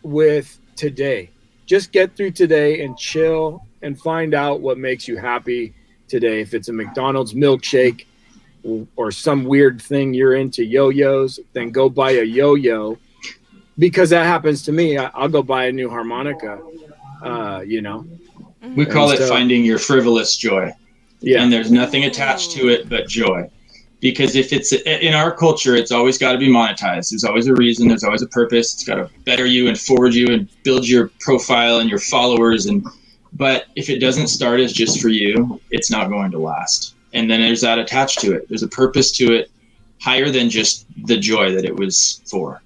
with today. Just get through today and chill and find out what makes you happy today. If it's a McDonald's milkshake or some weird thing you're into, yo-yos, then go buy a yo-yo, because that happens to me. I'll go buy a new harmonica, We call it finding your frivolous joy. Yeah. And there's nothing attached to it but joy. Because if it's in our culture, it's always got to be monetized. There's always a reason. There's always a purpose. It's got to better you and forward you and build your profile and your followers. But if it doesn't start as just for you, it's not going to last. And then there's that attached to it. There's a purpose to it. higher than just the joy that it was for.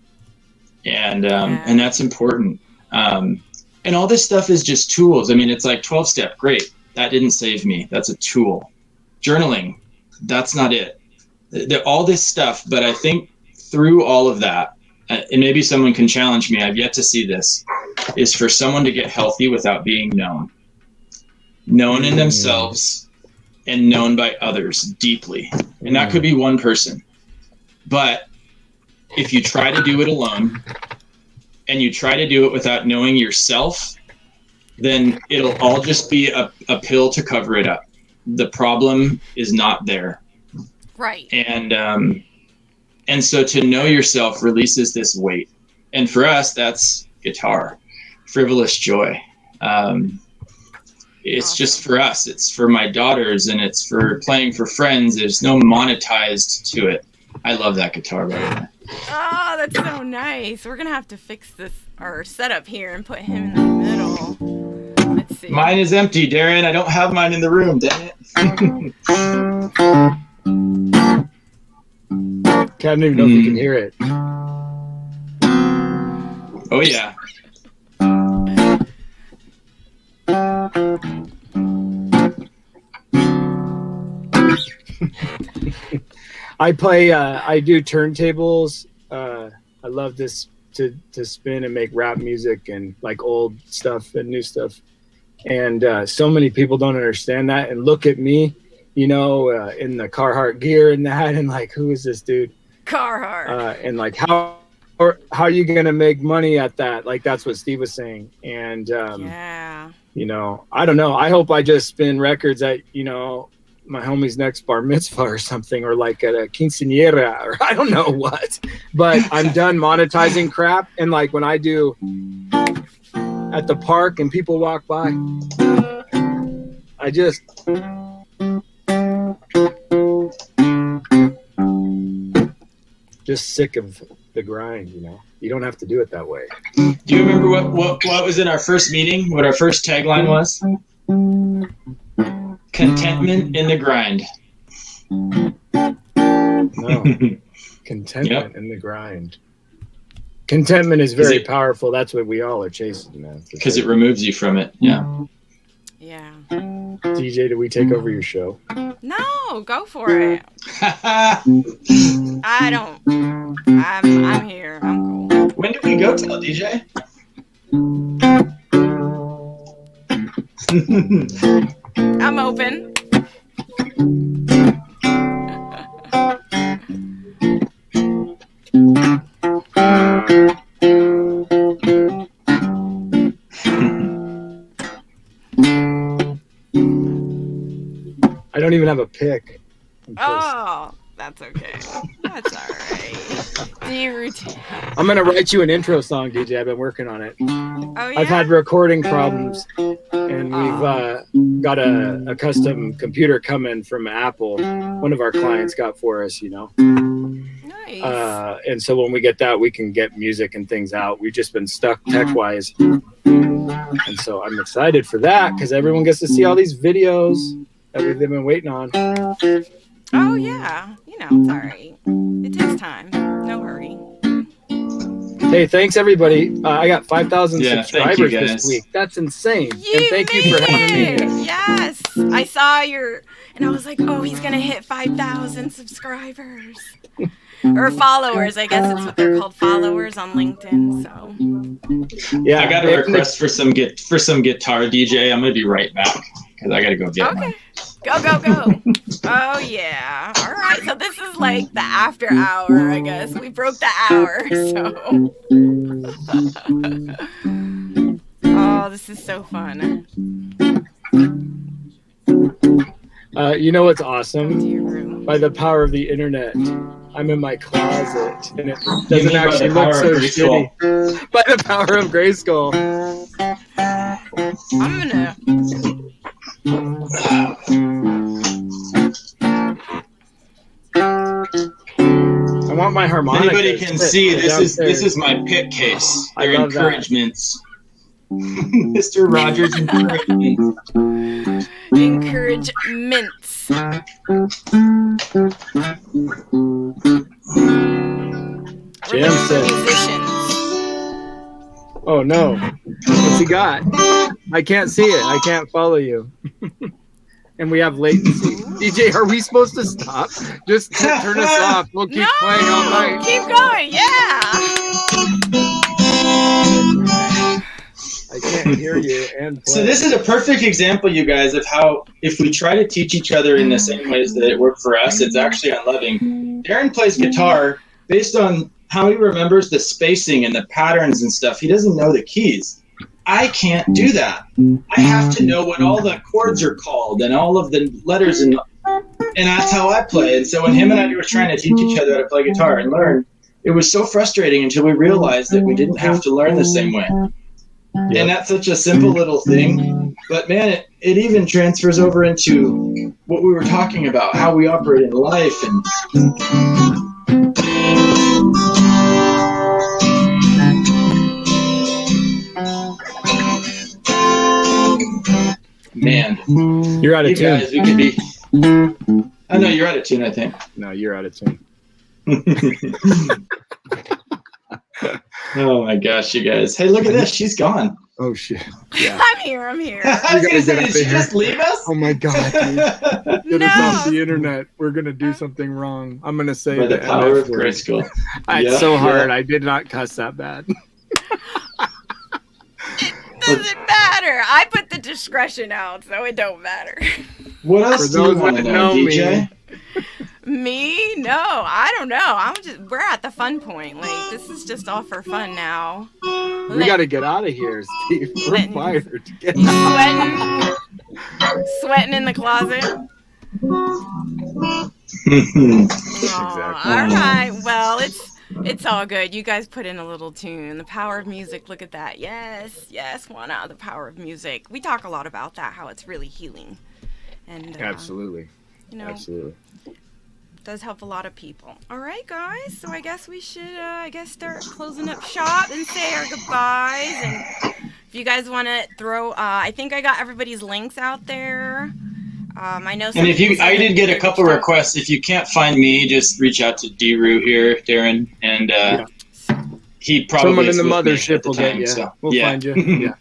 And that's important. And all this stuff is just tools. I mean, it's like 12-step, great. That didn't save me. That's a tool. Journaling, that's not it. All this stuff, but I think through all of that, and maybe someone can challenge me, I've yet to see this, is for someone to get healthy without being known. Known in themselves and known by others deeply. And that could be one person. But if you try to do it alone, and you try to do it without knowing yourself, then it'll all just be a pill to cover it up. The problem is not there. Right. And so to know yourself releases this weight. And for us, that's guitar, frivolous joy. It's just for us. It's for my daughters, and it's for playing for friends. There's no monetized to it. I love that guitar, by the way. Oh, that's so nice. We're going to have to fix our setup here and put him in the middle. Let's see. Mine is empty, Darren. I don't have mine in the room, dang it. Can't even know if you can hear it. Oh, yeah. I play, I do turntables. I love this to spin and make rap music and like old stuff and new stuff. And so many people don't understand that and look at me, in the Carhartt gear and that, and like, who is this dude? Carhartt. And like, how are you going to make money at that? Like, that's what Steve was saying. And, yeah. I don't know. I hope I just spin records at, my homie's next bar mitzvah or something, or like at a quinceañera, or I don't know what, but I'm done monetizing crap. And like when I do at the park and people walk by, I just sick of the grind, you don't have to do it that way. Do you remember what was in our first meeting, what our first tagline was? Contentment in the grind. No. Contentment in the grind. Contentment is very powerful. That's what we all are chasing, man. Because it removes you from it. Yeah. Yeah. DJ, do we take over your show? No, go for it. I don't. I'm here. I'm cool. When did we go till, DJ? I'm open. I don't even have a pick. Oh, that's okay. That's all right. Do you routine? I'm going to write you an intro song, DJ. I've been working on it. Oh, yeah? I've had recording problems, and we've got a custom computer coming from Apple. One of our clients got for us, Nice. And so when we get that, we can get music and things out. We've just been stuck tech-wise. And so I'm excited for that because everyone gets to see all these videos that they've been waiting on. Oh, yeah. It's all right. It takes time. No hurry. Hey, thanks, everybody. I got 5,000 subscribers you, this week. That's insane. You and thank you for having me. Yes. I saw and I was like, oh, he's going to hit 5,000 subscribers. Or followers, I guess it's what they're called, followers on LinkedIn. So yeah, I got a request for some guitar, DJ. I'm gonna be right back because I gotta go get one. Go. Oh yeah. All right. So this is like the after hour, I guess. We broke the hour. So. Oh, this is so fun. You know what's awesome? By the power of the internet, I'm in my closet, and it doesn't actually look so shitty. By the power of Grayskull. I'm gonna. I want my harmonica. Anybody can see this is my pick case. They're encouragements. Mr. Rogers encouragements. encouragements. Jam set. Musicians. Oh no. What's he got? I can't see it. I can't follow you. And we have latency. DJ, are we supposed to stop? Just turn us off. We'll keep playing all night. Keep going, yeah. I can't hear you and play. So this is a perfect example, you guys, of how if we try to teach each other in the same ways that it worked for us, it's actually unloving. Darren plays guitar based on how he remembers the spacing and the patterns and stuff. He doesn't know the keys. I can't do that. I have to know what all the chords are called and all of the letters, and that's how I play. And so when him and I were trying to teach each other how to play guitar and learn, it was so frustrating until we realized that we didn't have to learn the same way. Yep. And that's such a simple little thing. But man, it even transfers over into what we were talking about, how we operate in life. And man, you're out of tune. Guys, we could be. Oh no, you're out of tune, I think. No, you're out of tune. Oh my gosh, you guys. Hey, look at this. She's gone. Oh shit. Yeah. I'm here. I was gonna say, did she just leave us? Oh my god, dude. Get us off the internet. We're gonna do something wrong. I'm gonna say by the power of grade school. It's so hard. I did not cuss that bad. Doesn't matter. I put the discretion out, so it don't matter. What else do you want to know, DJ? Me? No, I don't know. We're at the fun point. Like, this is just all for fun now. We got to get out of here, Steve. We're fired. Sweating in the closet. Exactly. All right. Well, it's all good. You guys put in a little tune. The power of music. Look at that. Yes, Juana, the power of music. We talk a lot about that, how it's really healing. And absolutely. Absolutely. Does help a lot of people. All right, guys. So I guess we should, start closing up shop and say our goodbyes. And if you guys want to throw, I think I got everybody's links out there. I know. And I did get a couple requests. If you can't find me, just reach out to D-Roo here, Darren, and he probably someone in the mothership will get you. So, we'll find you. Yeah.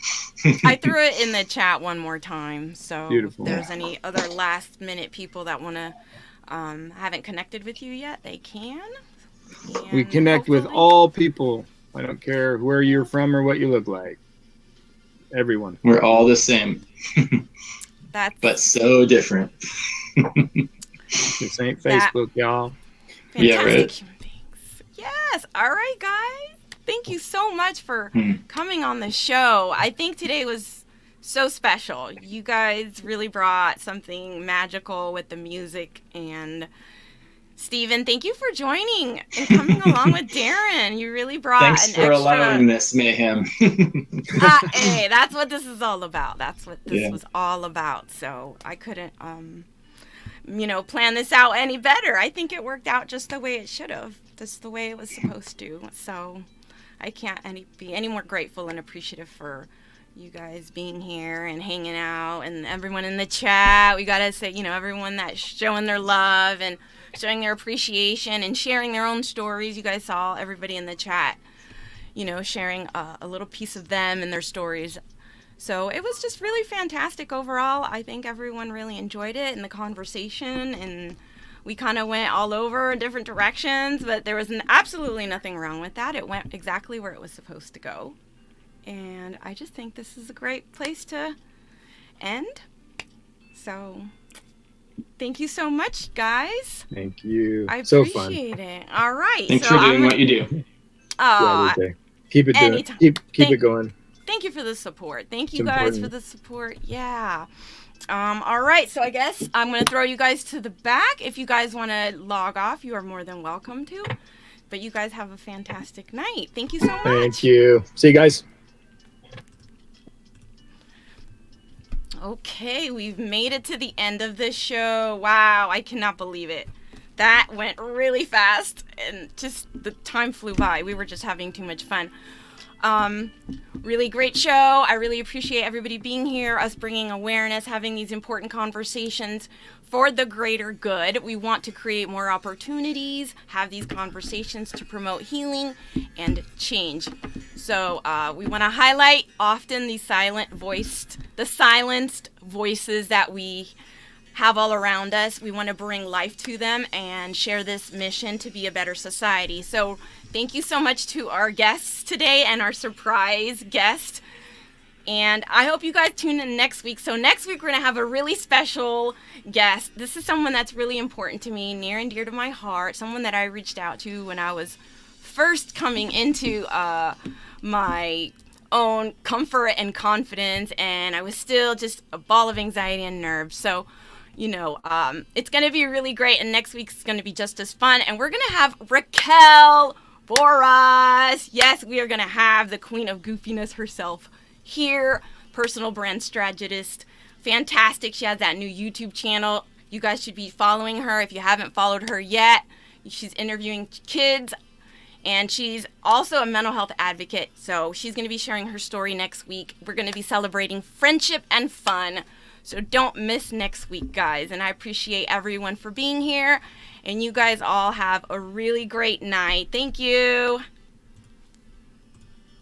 I threw it in the chat one more time. So beautiful. If there's any other last minute people that want to. Haven't connected with you yet, they can. We connect with all people. I don't care where you're from or what you look like. Everyone. We're all the same. But so different. This ain't Facebook, y'all. Fantastic yeah, right. Human beings. Yes. All right, guys. Thank you so much for coming on the show. I think today was so special. You guys really brought something magical with the music. And Steven, thank you for joining and coming along with Darren. You really brought Thanks for allowing this mayhem. Hey, that's what this is all about. That's what this was all about. So I couldn't plan this out any better. I think it worked out just the way it should have. Just the way it was supposed to. So I can't be any more grateful and appreciative for you guys being here and hanging out, and everyone in the chat. We gotta say, everyone that's showing their love and showing their appreciation and sharing their own stories. You guys saw everybody in the chat, sharing a little piece of them and their stories. So it was just really fantastic overall. I think everyone really enjoyed it and the conversation, and we kind of went all over in different directions, but there was absolutely nothing wrong with that. It went exactly where it was supposed to go. And I just think this is a great place to end. So, thank you so much, guys. Thank you. I appreciate it. All right. Thanks for doing what you do. Keep it doing. Keep it going. Thank you for the support. Thank you guys for the support. Yeah. All right. So I guess I'm going to throw you guys to the back. If you guys want to log off, you are more than welcome to. But you guys have a fantastic night. Thank you so much. Thank you. See you guys. Okay, we've made it to the end of the show. Wow, I cannot believe it. That went really fast, and just the time flew by. We were just having too much fun. Really great show. I really appreciate everybody being here, us bringing awareness, having these important conversations for the greater good. We want to create more opportunities, have these conversations to promote healing and change. So we want to highlight often the silenced voices that we have all around us. We want to bring life to them and share this mission to be a better society. So thank you so much to our guests today and our surprise guest. And I hope you guys tune in next week. So next week we're going to have a really special guest. This is someone that's really important to me, near and dear to my heart, someone that I reached out to when I was first coming into my own comfort and confidence, and I was still just a ball of anxiety and nerves. So it's going to be really great, and next week's going to be just as fun. And we're going to have Raquel Boras. Yes, we are going to have the queen of goofiness herself here, personal brand strategist. Fantastic. She has that new YouTube channel. You guys should be following her if you haven't followed her yet. She's interviewing kids, and she's also a mental health advocate. So she's going to be sharing her story next week. We're going to be celebrating friendship and fun. So don't miss next week, guys. And I appreciate everyone for being here. And you guys all have a really great night. Thank you.